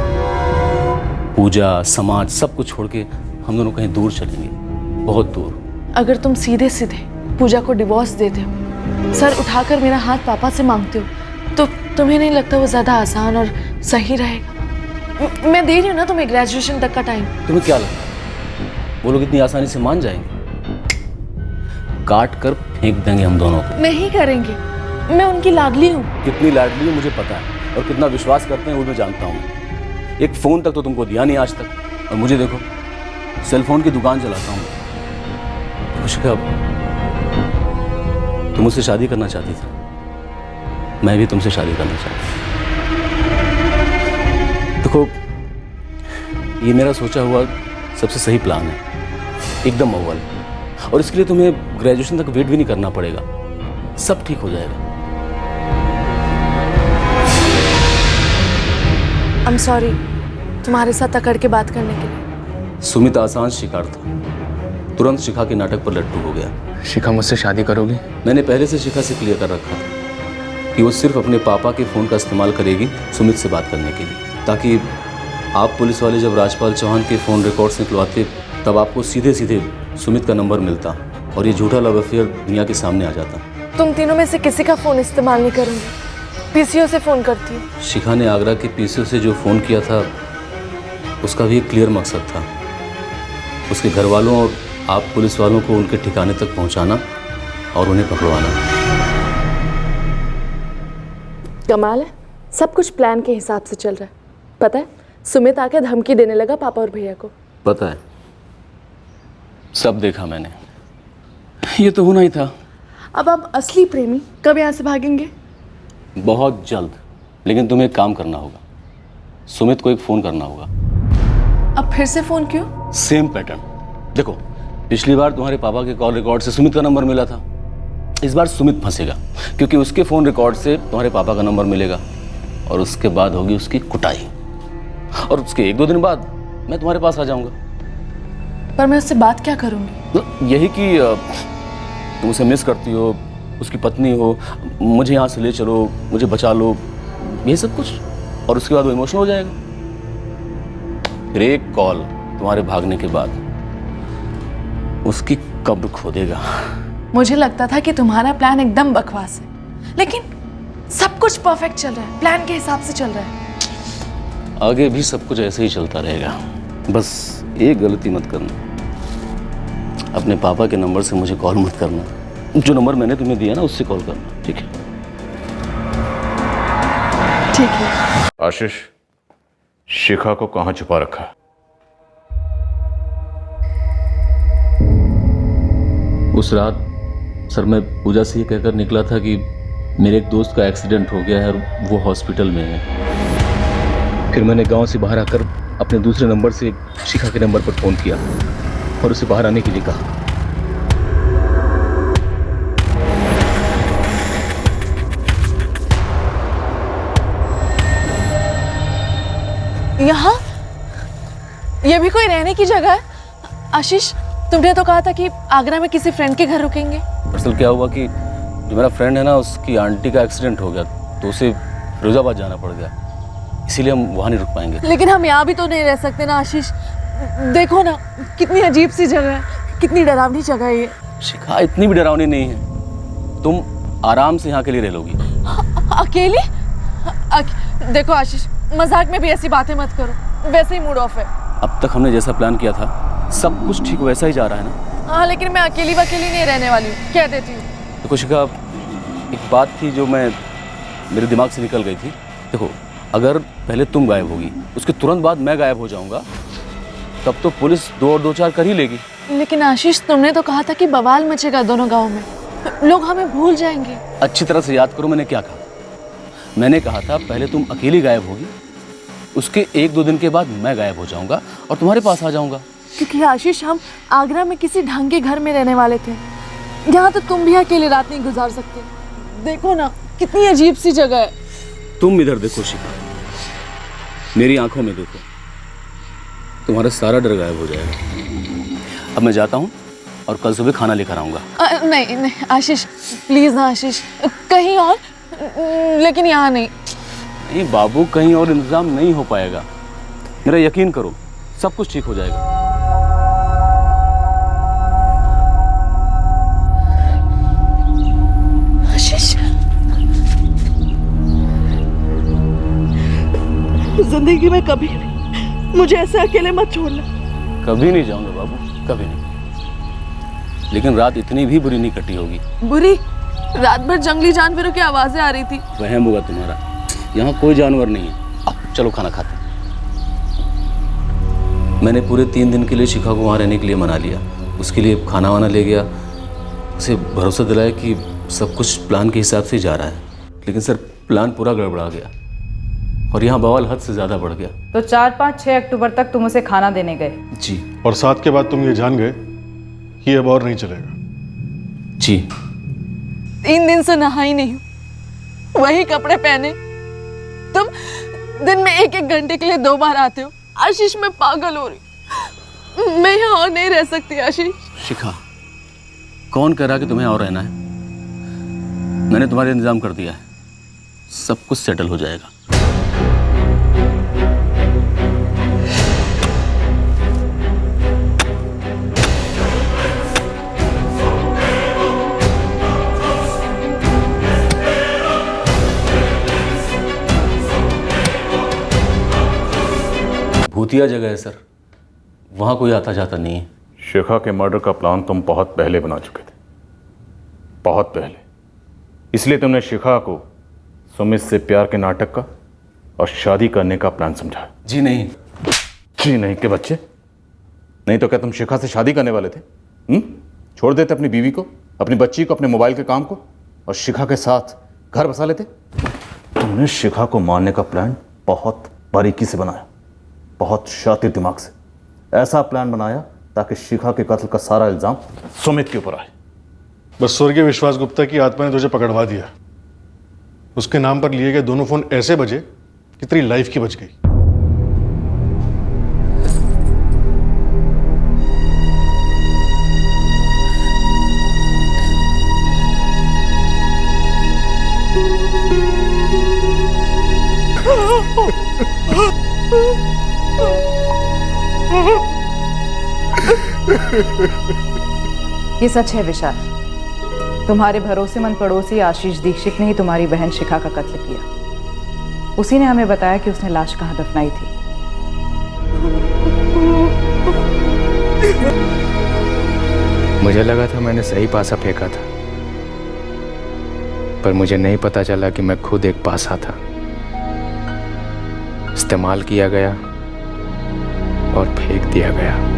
पूजा, समाज, सब कुछ छोड़ के हम दोनों कहीं दूर चलेंगे, बहुत दूर। अगर तुम सीधे सीधे पूजा को डिवोर्स देते हो, सर उठाकर मेरा हाथ पापा से मांगते हो, तो तुम्हें नहीं लगता वो ज्यादा आसान और सही रहेगा? मैं दे रही हूँ ना तुम्हें ग्रेजुएशन तक का टाइम। तुम्हें क्या लगता है वो लोग इतनी आसानी से मान जाएंगे? काट कर फेंक देंगे हम दोनों को। नहीं करेंगे, मैं उनकी लाडली हूँ। कितनी लाडली हूँ मुझे पता है, और कितना विश्वास करते हैं वो मैं जानता हूँ। एक फोन तक तो तुमको दिया नहीं आज तक, और मुझे देखो सेल फोन की दुकान चलाता हूँ। शिखा, तुम मुझसे शादी करना चाहती थी, मैं भी तुमसे शादी करना चाहती हूँ। देखो, ये मेरा सोचा हुआ सबसे सही प्लान है, एकदम अव्वल, और इसके लिए तुम्हें ग्रेजुएशन तक वेट भी नहीं करना पड़ेगा। सब ठीक हो जाएगा। I'm sorry, तुम्हारे साथ अकड़ के बात करने के लिए। सुमित आसान शिकार था, तुरंत शिखा के नाटक पर लट्टू हो गया। शिखा मुझसे शादी करोगी? मैंने पहले से शिखा से क्लियर कर रखा था कि वो सिर्फ अपने पापा के फ़ोन का इस्तेमाल करेगी सुमित से बात करने के लिए, ताकि आप पुलिस वाले जब राजपाल चौहान के फ़ोन रिकॉर्ड्स निकलवाते तब आपको सीधे सीधे सुमित का नंबर मिलता और ये झूठा लव अफेयर दुनिया के सामने आ जाता। तुम तीनों में से किसी का फ़ोन इस्तेमाल नहीं करूँगी, पीसीओ से फ़ोन करती हूँ। शिखा ने आगरा के पीसीओ से जो फ़ोन किया था उसका भी एक क्लियर मकसद था, उसके घर वालों और आप पुलिस वालों को उनके ठिकाने तक पहुंचाना और उन्हें पकड़वाना। कमाल है, सब कुछ प्लान के हिसाब से चल रहा है। पता है, सुमित आके धमकी देने लगा पापा और भैया को। पता है, सब देखा मैंने, ये तो होना ही था। अब आप असली प्रेमी कब यहाँ से भागेंगे? बहुत जल्द, लेकिन तुम्हें एक काम करना होगा, सुमित को एक फ़ोन करना होगा। अब फिर से फ़ोन क्यों? Same pattern. देखो, पिछली बार तुम्हारे पापा के कॉल रिकॉर्ड से सुमित का नंबर मिला था, इस बार सुमित फंसेगा क्योंकि उसके फ़ोन रिकॉर्ड से तुम्हारे पापा का नंबर मिलेगा और उसके बाद होगी उसकी कुटाई, और उसके 1-2 दिन बाद मैं तुम्हारे पास आ जाऊंगा। पर मैं उससे बात क्या करूंगी? यही कि तुम उसे मिस करती हो, उसकी पत्नी हो, मुझे यहाँ से ले चलो, मुझे बचा लो, ये सब कुछ, और उसके बाद वो इमोशनल हो जाएगा। फिर एक कॉल तुम्हारे भागने के बाद उसकी कब्र खोदेगा। मुझे लगता था कि तुम्हारा प्लान एकदम बकवास है, लेकिन सब कुछ परफेक्ट चल रहा है, प्लान के हिसाब से चल रहा है। आगे भी सब कुछ ऐसे ही चलता रहेगा, बस एक गलती मत करना, अपने पापा के नंबर से मुझे कॉल मत करना, जो नंबर मैंने तुम्हें दिया ना उससे कॉल करना, ठीक है? ठीक है। आशीष, शिखा को कहाँ छुपा रखा है? उस रात सर मैं पूजा से ये कहकर निकला था कि मेरे एक दोस्त का एक्सीडेंट हो गया है और वो हॉस्पिटल में है। फिर मैंने गांव से बाहर आकर अपने दूसरे नंबर से शिखा के नंबर पर फ़ोन किया और उसे बाहर आने के लिए कहा। यहाँ ये भी कोई रहने की जगह है? आशीष, तुमने तो कहा था कि आगरा में किसी फ्रेंड के घर रुकेंगे। दरअसल क्या हुआ कि जो मेरा फ्रेंड है ना, उसकी आंटी का एक्सीडेंट हो गया तो उसे फिरोजाबाद जाना पड़ गया, इसीलिए हम वहाँ नहीं रुक पाएंगे। लेकिन हम यहाँ भी तो नहीं रह सकते ना आशीष, देखो ना कितनी अजीब सी जगह है, कितनी डरावनी जगह है ये। शिखा इतनी भी डरावनी नहीं है, तुम आराम से यहाँ के लिए रह लोगी। अकेली? देखो आशीष, मजाक में भी ऐसी बातें मत करो, वैसे ही मूड ऑफ है। अब तक हमने जैसा प्लान किया था सब कुछ ठीक वैसा ही जा रहा है ना? हाँ, लेकिन मैं अकेली नहीं रहने वाली हूँ, कह देती हूँ। देखो शिखा, एक बात थी जो मेरे दिमाग से निकल गई थी। देखो, अगर पहले तुम गायब होगी, उसके तुरंत बाद मैं गायब हो जाऊंगा, तब तो पुलिस 2 और 2 4 कर ही लेगी। लेकिन आशीष, तुमने तो कहा था कि बवाल मचेगा दोनों गाँव में, लोग हमें भूल जाएंगे। अच्छी तरह से याद करो मैंने क्या कहा। मैंने कहा था पहले तुम अकेली गायब होगी, उसके 1-2 दिन के बाद मैं गायब हो जाऊंगा और तुम्हारे पास आ जाऊंगा। क्योंकि आशीष, हम आगरा में किसी ढंग के घर में रहने वाले थे, यहाँ तो तुम भी अकेले रात नहीं गुजार सकते। देखो ना कितनी अजीब सी जगह है। तुम इधर देखो शिखा, मेरी आंखों में देखो, तुम्हारा सारा डर गायब हो जाएगा। अब मैं जाता हूँ और कल सुबह खाना लेकर आऊँगा। नहीं आशीष, प्लीज ना आशीष, कहीं और, लेकिन यहाँ नहीं। नहीं बाबू, कहीं और इंतजाम नहीं हो पाएगा, मेरा यकीन करो, सब कुछ ठीक हो जाएगा। आशीष, जिंदगी में कभी मुझे ऐसे अकेले मत छोड़ना। कभी नहीं जाऊंगा बाबू, कभी नहीं, लेकिन रात इतनी भी बुरी नहीं कटी होगी। बुरी? रात भर जंगली जानवरों की आवाजें आ रही थी। वहम होगा तुम्हारा, यहाँ कोई जानवर नहीं है। अब चलो खाना खाते। मैंने पूरे 3 दिन के लिए शिखा को वहाँ रहने के लिए मना लिया, उसके लिए खाना वाना ले गया, उसे भरोसा दिलाया कि सब कुछ प्लान के हिसाब से जा रहा है। लेकिन सर, प्लान पूरा गड़बड़ा गया और यहाँ बवाल हद से ज़्यादा बढ़ गया। तो 4, 5, 6 अक्टूबर तक तुम उसे खाना देने गए? जी। और 7 के बाद तुम ये जान गए कि अब और नहीं चलेगा? जी। 3 दिन से नहाई नहीं हूँ, वही कपड़े पहने, दिन में 1-1 घंटे के लिए 2 बार आते हो। आशीष, मैं पागल हो रही, मैं यहाँ और नहीं रह सकती। आशीष। शिखा, कौन कह रहा कि तुम्हें और रहना है? मैंने तुम्हारा इंतजाम कर दिया है, सब कुछ सेटल हो जाएगा। भूतिया जगह है सर, वहां कोई आता जाता नहीं है। शिखा के मर्डर का प्लान तुम बहुत पहले बना चुके थे, बहुत पहले। इसलिए तुमने शिखा को सुमित से प्यार के नाटक का और शादी करने का प्लान समझा। जी नहीं। जी नहीं के बच्चे? नहीं तो क्या तुम शिखा से शादी करने वाले थे? छोड़ देते अपनी बीवी को, अपनी बच्ची को, अपने मोबाइल के काम को और शिखा के साथ घर बसा लेते? तुमने शिखा को मारने का प्लान बहुत बारीकी से बनाया, बहुत शातिर दिमाग से। ऐसा प्लान बनाया ताकि शिखा के कत्ल का सारा इल्जाम सुमित के ऊपर आए। बस स्वर्गीय विश्वास गुप्ता की आत्मा ने तुझे पकड़वा दिया। उसके नाम पर लिए गए दोनों फोन ऐसे बजे कि तेरी लाइफ की बच गई। ये सच है विशाल, तुम्हारे भरोसेमंद पड़ोसी आशीष दीक्षित ने ही तुम्हारी बहन शिखा का कत्ल किया। उसी ने हमें बताया कि उसने लाश कहाँ दफनाई थी। मुझे लगा था मैंने सही पासा फेंका था, पर मुझे नहीं पता चला कि मैं खुद एक पासा था। इस्तेमाल किया गया और फेंक दिया गया।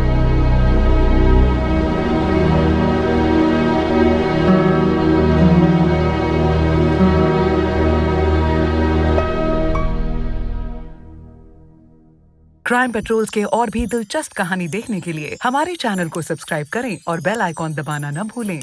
क्राइम पेट्रोल्स के और भी दिलचस्प कहानी देखने के लिए हमारे चैनल को सब्सक्राइब करें और बेल आइकॉन दबाना न भूलें।